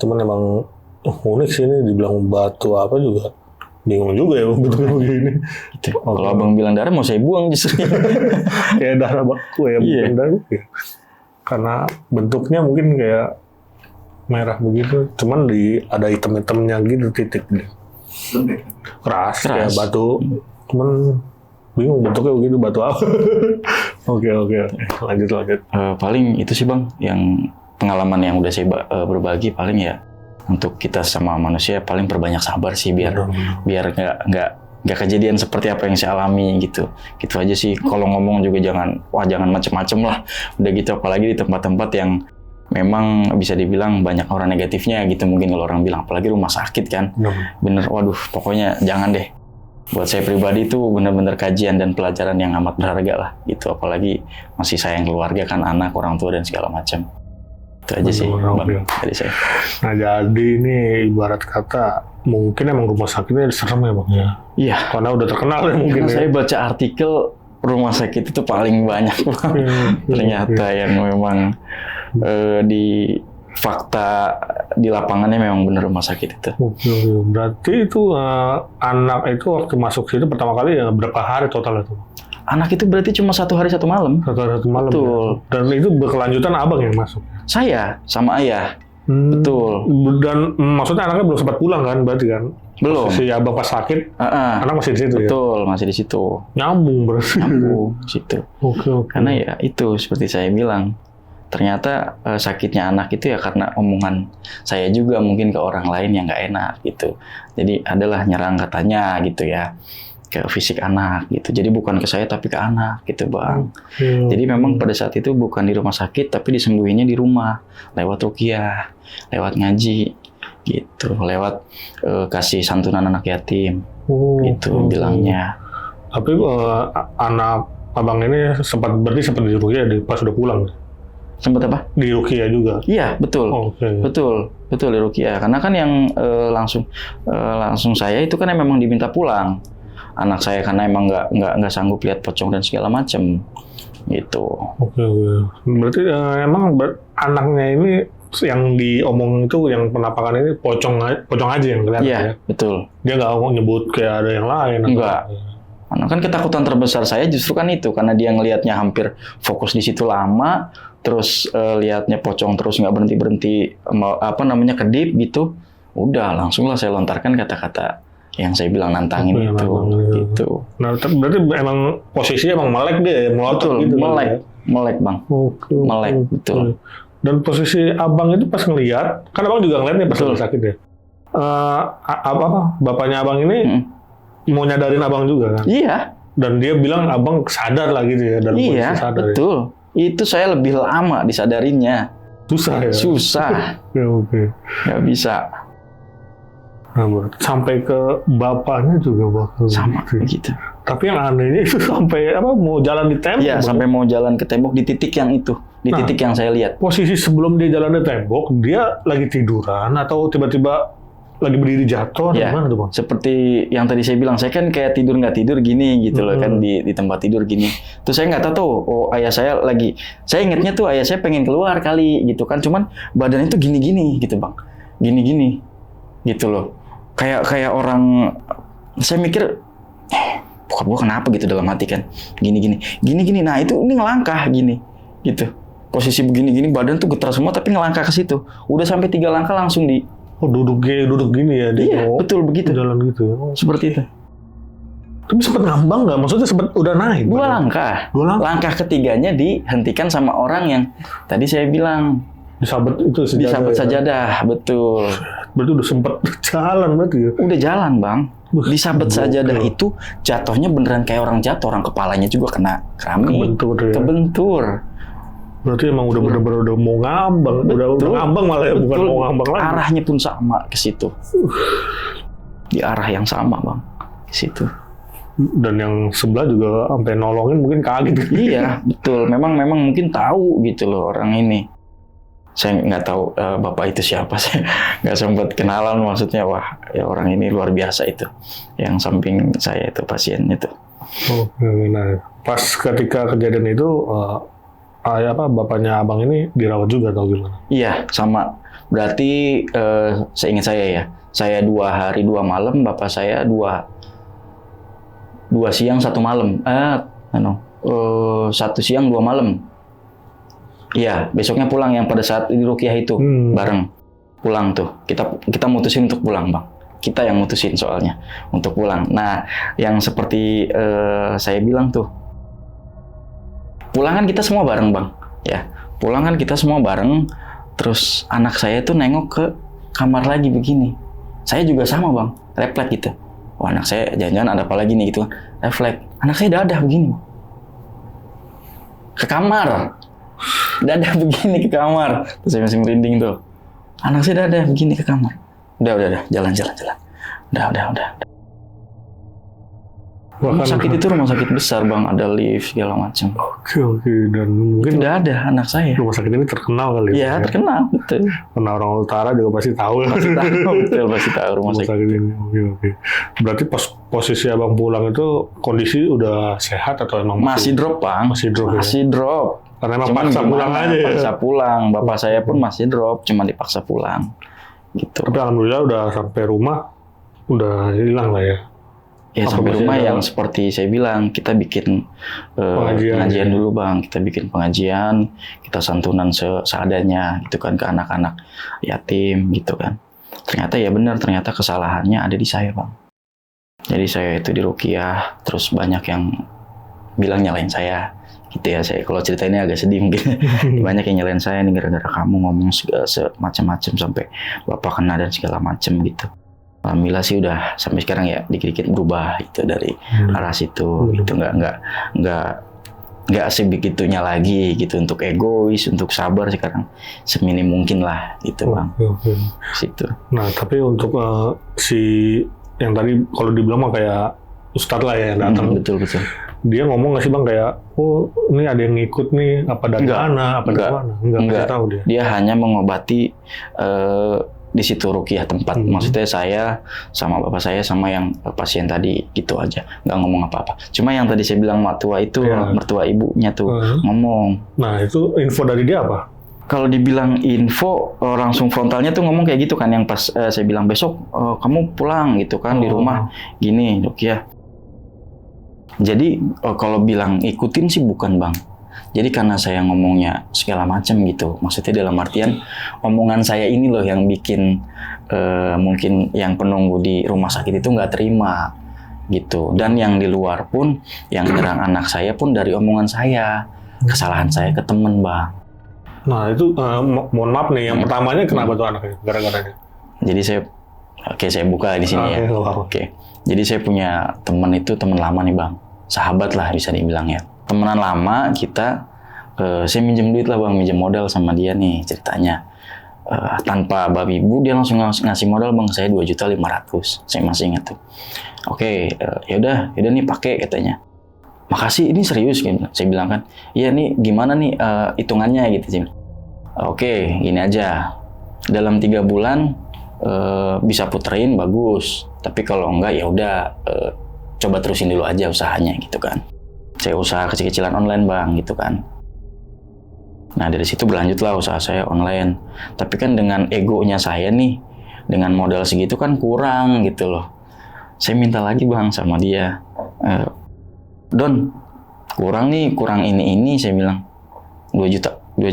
Cuman emang unik sih ini, dibilang batu apa juga bingung juga ya bentuknya begini. Gitu. Kalau abang bilang darah mau saya buang justru. Kayak darah beku ya, bukan darah ya. Karena bentuknya mungkin kayak merah begitu, cuman ada hitam-hitamnya gitu titiknya. Lembek. Keras kayak batu, cuman bingung bentuknya begitu, batu apa. Oke. Lanjut. Paling itu sih bang, yang pengalaman yang udah saya berbagi paling ya. Untuk kita sama manusia paling perbanyak sabar sih biar nggak kejadian seperti apa yang saya alami gitu aja sih. Kalau ngomong juga jangan macem-macem lah udah gitu, apalagi di tempat-tempat yang memang bisa dibilang banyak orang negatifnya gitu mungkin kalau orang bilang, apalagi rumah sakit kan. Bener, waduh pokoknya jangan deh. Buat saya pribadi itu benar-benar kajian dan pelajaran yang amat berharga lah gitu, apalagi masih sayang keluarga kan, anak, orang tua dan segala macam. Itu aja sih bang, dari saya. Nah jadi ini ibarat kata mungkin emang rumah sakitnya serem ya bang ya? Iya. Karena udah terkenal ya mungkin. Saya baca artikel rumah sakit itu paling banyak bang. Ternyata yang memang di fakta di lapangannya memang benar rumah sakit itu. Berarti itu anak itu waktu masuk situ pertama kali ya berapa hari total itu? Anak itu berarti cuma 1 hari 1 malam. 1 hari 1 malam. Betul. Ya? Dan itu berkelanjutan abang yang masuk? Saya sama ayah. Betul. Dan maksudnya anaknya belum sempat pulang kan berarti kan? Belum. Si abang pas sakit, anak masih di situ. Betul, ya? Masih di situ. Nyambung berarti. Nyambung situ. Oke. Karena ya itu seperti saya bilang. Ternyata sakitnya anak itu ya karena omongan saya juga mungkin ke orang lain yang nggak enak gitu. Jadi adalah nyerang katanya gitu ya. Ke fisik anak gitu. Jadi bukan ke saya tapi ke anak gitu bang. Jadi memang pada saat itu bukan di rumah sakit tapi disembuhinnya di rumah lewat ruqyah, lewat ngaji gitu, lewat kasih santunan anak yatim gitu bilangnya. Tapi anak abang ini berarti sempat di ruqyah pas sudah pulang. Sempat apa? Di ruqyah juga. Iya betul, betul di ruqyah. Karena kan yang langsung saya itu kan memang diminta pulang. Anak saya karena emang nggak sanggup lihat pocong dan segala macam gitu. Oke. Berarti emang anaknya ini yang diomong itu yang penampakan ini pocong aja yang kelihatan Iya, ya. betul. Dia nggak mau nyebut kayak ada yang lain. Enggak. Karena kan ketakutan terbesar saya justru kan itu, karena dia ngelihatnya hampir fokus di situ lama, terus lihatnya pocong terus nggak berhenti kedip gitu. Udah, langsung lah saya lontarkan kata-kata yang saya bilang nantangin itu, gitu. Nah, berarti emang posisinya emang melek dia, melotot Betul, gitu. melek bang, melek, betul. Dan posisi abang itu pas ngelihat, kan abang juga ngeliat nih pas lagi sakit ya. Bapaknya abang ini mau nyadarin abang juga kan? Iya. Dan dia bilang abang sadar lah gitu ya, dalam iya, posisi sadar. betul. Ya. Itu saya lebih lama disadarinnya. Susah ya? Susah. Ya, oke. Nggak bisa. Nah, sampai ke bapaknya juga bakal sama gitu. begitu. Tapi yang anehnya itu sampai mau jalan di tembok. Iya, sampai mau jalan ke tembok di titik yang itu, di titik yang saya lihat. Posisi sebelum dia jalan di tembok, dia lagi tiduran atau tiba-tiba lagi berdiri jatuh atau gimana tuh bang? Seperti yang tadi saya bilang, saya kan kayak tidur nggak tidur gini gitu loh kan di tempat tidur gini. Terus saya nggak tahu tuh, ayah saya lagi, saya ingetnya tuh ayah saya pengen keluar kali gitu kan, cuman badannya tuh gini-gini gitu bang, gini-gini gitu loh. Kayak orang, saya mikir, bokap gua kenapa gitu dalam hati kan, gini-gini. Nah itu ini ngelangkah gini, gitu. Posisi begini-gini, badan tuh getar semua tapi ngelangkah ke situ. Udah sampai 3 langkah langsung di. Oh duduk gini ya dia. Iya, betul begitu. Jalan gitu ya. Seperti itu. Tapi sempat ngambang nggak? Maksudnya sempat udah naik? 2 langkah. 2 langkah. Langkah ketiganya dihentikan sama orang yang tadi saya bilang. Disabet itu sejadah. Disabet sajadah, betul. Berarti udah sempat jalan berarti ya? Udah jalan bang. Disabet sajadah itu jatuhnya beneran kayak orang jatuh, orang kepalanya juga kena keramik. Kebentur. Berarti emang udah bener-bener udah mau ngambang, udah ngambang malah ya, bukan mau ngambang lagi. Arahnya pun sama ke situ. Di arah yang sama bang, ke situ. Dan yang sebelah juga sampai nolongin mungkin kaget. Iya, betul. Memang mungkin tahu gitu loh orang ini. Saya nggak tahu bapak itu siapa, saya nggak sempat kenalan, maksudnya wah ya orang ini luar biasa itu, yang samping saya itu pasien itu. Oh, nah, pas ketika kejadian itu bapaknya abang ini dirawat juga atau gimana? Iya, sama. Berarti seingat saya ya, saya 2 hari 2 malam, bapak saya 2 siang 1 malam, 1 siang 2 malam. Iya, besoknya pulang yang pada saat di Rukiah itu bareng pulang tuh. Kita mutusin untuk pulang bang. Kita yang mutusin soalnya untuk pulang. Nah, yang seperti saya bilang tuh, pulang kan kita semua bareng bang. Ya, pulang kan kita semua bareng. Terus anak saya tuh nengok ke kamar lagi begini. Saya juga sama bang, refleks gitu. Wah anak saya jangan-jangan ada apa lagi nih gitu kan. Refleks, anak saya dadah begini. Ke kamar. Dadah begini ke kamar. Terus saya masih merinding tuh. Anak saya dadah begini ke kamar. Udah, jalan. Udah. Rumah sakit itu rumah sakit besar bang, ada lift segala macam. Oke, dan mungkin udah ada anak saya. Rumah sakit ini terkenal kali ya? Iya, terkenal, betul. Karena orang utara juga pasti tahu. Pasti tahu rumah sakit ini. Oke. Berarti pas posisi abang pulang itu kondisi udah sehat atau emang masih drop bang? Masih drop. Karena emang paksa pulang aja ya? Paksa pulang. Bapak saya pun masih drop, cuma dipaksa pulang. Gitu. Tapi alhamdulillah udah sampai rumah, udah hilang lah ya? Ya sampai rumah yang seperti saya bilang, kita bikin pengajian dulu bang. Kita bikin pengajian, kita santunan seadanya gitu kan ke anak-anak yatim gitu kan. Ternyata ya benar, ternyata kesalahannya ada di saya bang. Jadi saya itu di Rukiah, terus banyak yang bilang nyalain saya. Gitu ya, saya kalau cerita ini agak sedih mungkin. Banyak yang nyalain saya nih gara-gara kamu ngomong macam-macam sampai bapak kena dan segala macam gitu. Alhamdulillah sih udah sampai sekarang ya dikit-dikit berubah itu dari arah situ gitu, nggak sebegitunya lagi gitu, untuk egois, untuk sabar sekarang seminim mungkin lah gitu bang. Situ. Nah tapi untuk si yang tadi kalau dibilang mah kayak ustadz lah ya yang datang. Betul. Dia ngomong nggak sih bang kayak, oh ini ada yang ngikut nih, apa dari mana, apa dari mana? Enggak tahu dia. Dia hanya mengobati di situ Rukiah tempat. Maksudnya saya sama bapak saya sama yang pasien tadi gitu aja, nggak ngomong apa-apa. Cuma yang tadi saya bilang mertua itu, mertua ibunya tuh ngomong. Nah itu info dari dia apa? Kalau dibilang info, langsung frontalnya tuh ngomong kayak gitu kan, yang pas saya bilang besok kamu pulang gitu kan di rumah gini dok ya. Jadi kalau bilang ikutin sih bukan bang. Jadi karena saya ngomongnya segala macam gitu, maksudnya dalam artian omongan saya ini loh yang bikin mungkin yang penunggu di rumah sakit itu nggak terima gitu. Dan yang di luar pun, yang nyerang anak saya pun dari omongan saya, kesalahan saya ke temen bang. Nah itu mohon maaf nih, yang pertamanya kenapa tuh anaknya gara-garanya? Jadi saya buka di sini ya. Oke. Jadi saya punya teman itu teman lama nih bang, sahabat lah bisa dibilang ya. Temenan lama kita, saya minjem duit lah bang, minjem modal sama dia nih ceritanya. Tanpa babi ibu dia langsung ngasih modal bang, saya 2.500.000, saya masih ingat tuh. Oke, yaudah nih pakai katanya. Makasih, ini serius gitu. Saya bilang kan, iya nih gimana nih hitungannya gitu sih. Oke, gini aja. Dalam 3 bulan bisa puterin bagus. Tapi kalau enggak ya udah coba terusin dulu aja usahanya gitu kan. Saya usaha kecil-kecilan online bang gitu kan. Nah dari situ berlanjutlah usaha saya online. Tapi kan dengan egonya saya nih, dengan modal segitu kan kurang gitu loh. Saya minta lagi bang sama dia. Don, kurang ini, saya bilang 2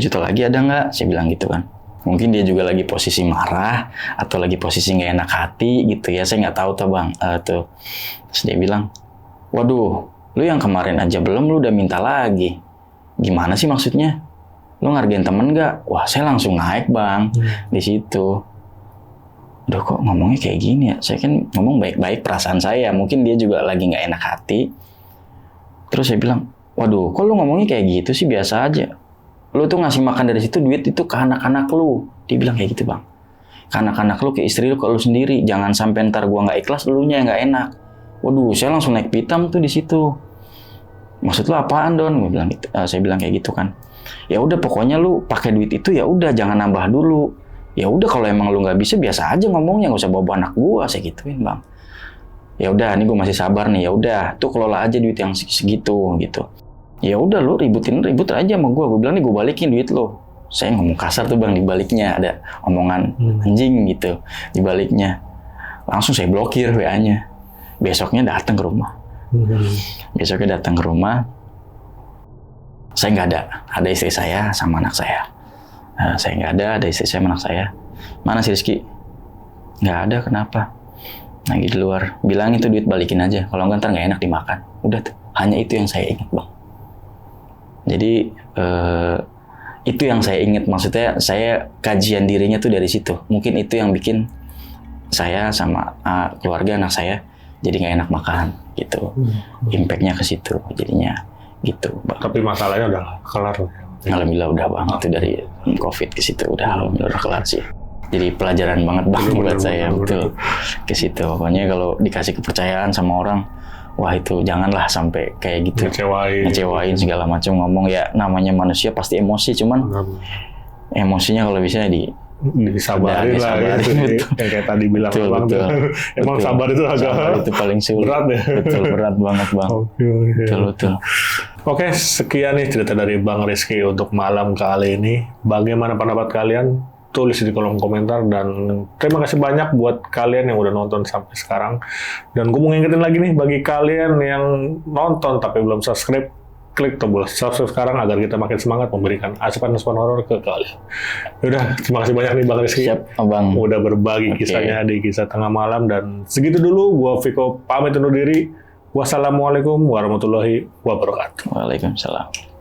juta lagi ada nggak? Saya bilang gitu kan. Mungkin dia juga lagi posisi marah atau lagi posisi nggak enak hati gitu ya, saya nggak tahu tuh bang. Tuh, terus dia bilang, waduh, lu yang kemarin aja belum, lu udah minta lagi. Gimana sih maksudnya? Lu ngargain temen nggak? Wah, saya langsung naik bang di situ. Udah kok ngomongnya kayak gini ya? Saya kan ngomong baik-baik perasaan saya, mungkin dia juga lagi nggak enak hati. Terus saya bilang, waduh, kok lu ngomongnya kayak gitu sih, biasa aja. Lu tuh ngasih makan dari situ duit itu ke anak-anak lu. Dia bilang kayak gitu bang. Ke anak-anak lu, ke istri lu, ke lu sendiri. Jangan sampai ntar gua nggak ikhlas, lu nya nggak enak. Waduh, saya langsung naik pitam tuh di situ. Maksud lu apaan Don? Gua bilang gitu. Saya bilang kayak gitu kan. Ya udah pokoknya lu pakai duit itu ya udah, jangan nambah dulu. Ya udah kalau emang lu nggak bisa biasa aja ngomongnya, nggak usah bawa anak gua, saya gituin bang. Ya udah, ini gue masih sabar nih. Ya udah, tuh kelola aja duit yang segitu gitu. Ya udah lu ribut aja sama gue. Gue bilang nih gue balikin duit lo. Saya ngomong kasar tuh bang, di baliknya ada omongan anjing gitu di baliknya. Langsung saya blokir WA-nya. Besoknya datang ke rumah. Saya nggak ada istri saya sama anak saya. Saya nggak ada istri saya sama anak saya. Mana si Rizky? Nggak ada, kenapa? Lagi di luar. Bilang itu duit balikin aja. Kalau nggak ntar nggak enak dimakan. Udah tuh. Hanya itu yang saya ingat bang. Jadi itu yang saya ingat. Maksudnya saya kajian dirinya tuh dari situ. Mungkin itu yang bikin saya sama keluarga anak saya jadi nggak enak makan gitu. Impactnya ke situ jadinya gitu bang. Tapi masalahnya udah kelar. Alhamdulillah udah bang. Itu dari COVID ke situ udah alhamdulillah udah kelar sih. Jadi pelajaran banget bang buat saya betul ke situ. Pokoknya kalau dikasih kepercayaan sama orang, wah itu janganlah sampai kayak gitu. Ngecewain segala macam, ngomong ya namanya manusia pasti emosi, cuman emosinya kalau bisa disabarin lah gitu. Kayak tadi bilang bang. Emang sabar itu agak itu paling sulit. Berat ya. Betul, berat banget bang. Betul. Oke, sekian nih cerita dari Bang Rizky untuk malam kali ini. Bagaimana pendapat kalian? Tulis di kolom komentar, dan terima kasih banyak buat kalian yang udah nonton sampai sekarang. Dan gue mau ngingetin lagi nih bagi kalian yang nonton tapi belum subscribe, klik tombol subscribe sekarang agar kita makin semangat memberikan asupan-asupan horor ke kalian. Yaudah, terima kasih banyak nih Bang Rizky. Siap, Abang. Udah berbagi kisahnya di Kisah Tengah Malam, dan segitu dulu. Gua Viko pamit undur diri. Wassalamualaikum warahmatullahi wabarakatuh. Waalaikumsalam.